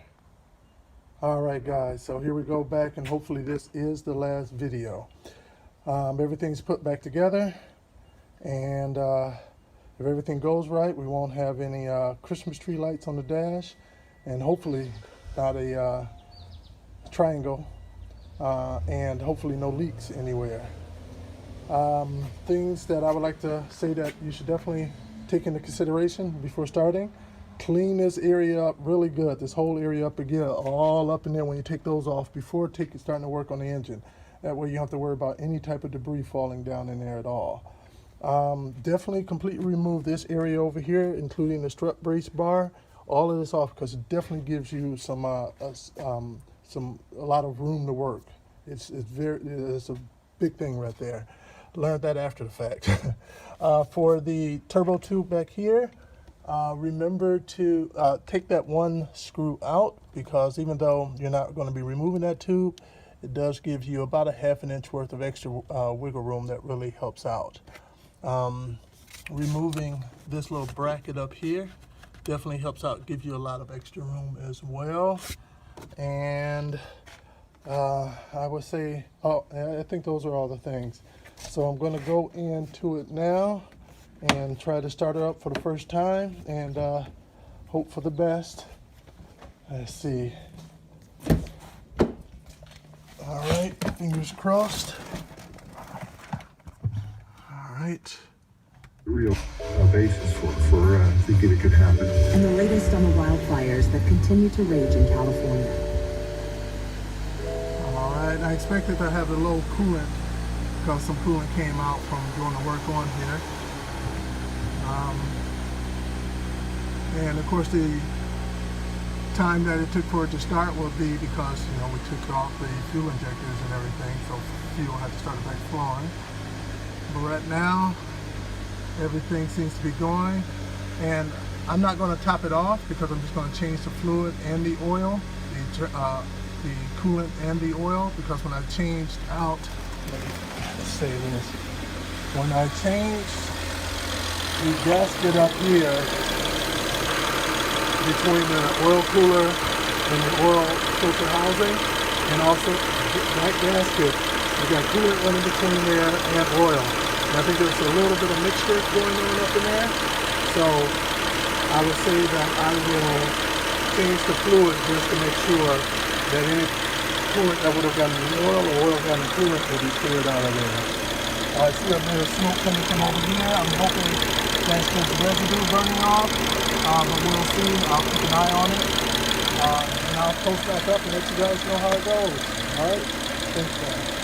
All right, guys, so here we go back, and hopefully this is the last video. Everything's put back together, and if everything goes right, we won't have any Christmas tree lights on the dash, and hopefully not a triangle, and hopefully no leaks anywhere. Things that I would like to say that you should definitely take into consideration before starting: clean this area up really good, this whole area up again, all up in there when you take those off before starting to work on the engine. That way you don't have to worry about any type of debris falling down in there at all. Definitely completely remove this area over here, including the strut brace bar, all of this off, because it definitely gives you a lot of room to work. It's a big thing right there. Learned that after the fact. For the turbo tube back here, remember to take that one screw out, because even though you're not going to be removing that tube, it does give you about a ½ an inch worth of extra wiggle room that really helps out. Removing this little bracket up here definitely helps out, give you a lot of extra room as well. And I would say, I think those are all the things. So I'm going to go into it now and try to start it up for the first time, and hope for the best. Let's see. All right, fingers crossed. All right. Real basis for thinking it could happen. And the latest on the wildfires that continue to rage in California. All right, I expected to have a low coolant because some coolant came out from doing the work on here. And of course the time that it took for it to start will be because, you know, we took off the fuel injectors and everything, so fuel had to start back flowing. But right now, everything seems to be going, and I'm not going to top it off because I'm just going to change the fluid and the oil, the coolant and the oil, because when I changed out, let's say this, when I changed the gasket up here between the oil cooler in the oil filter housing, and also that gasket, we got coolant running between there and oil. And I think there's a little bit of mixture going on up in there. So I would say that I will change the fluid just to make sure that any coolant that would have gotten in oil or oil gotten in coolant will be cleared out of there. I see a bit of smoke coming from over here. I'm hoping that's just residue burning off, but we'll see. I'll keep an eye on it, and I'll post back up and let you guys know how it goes. All right? Thanks, guys.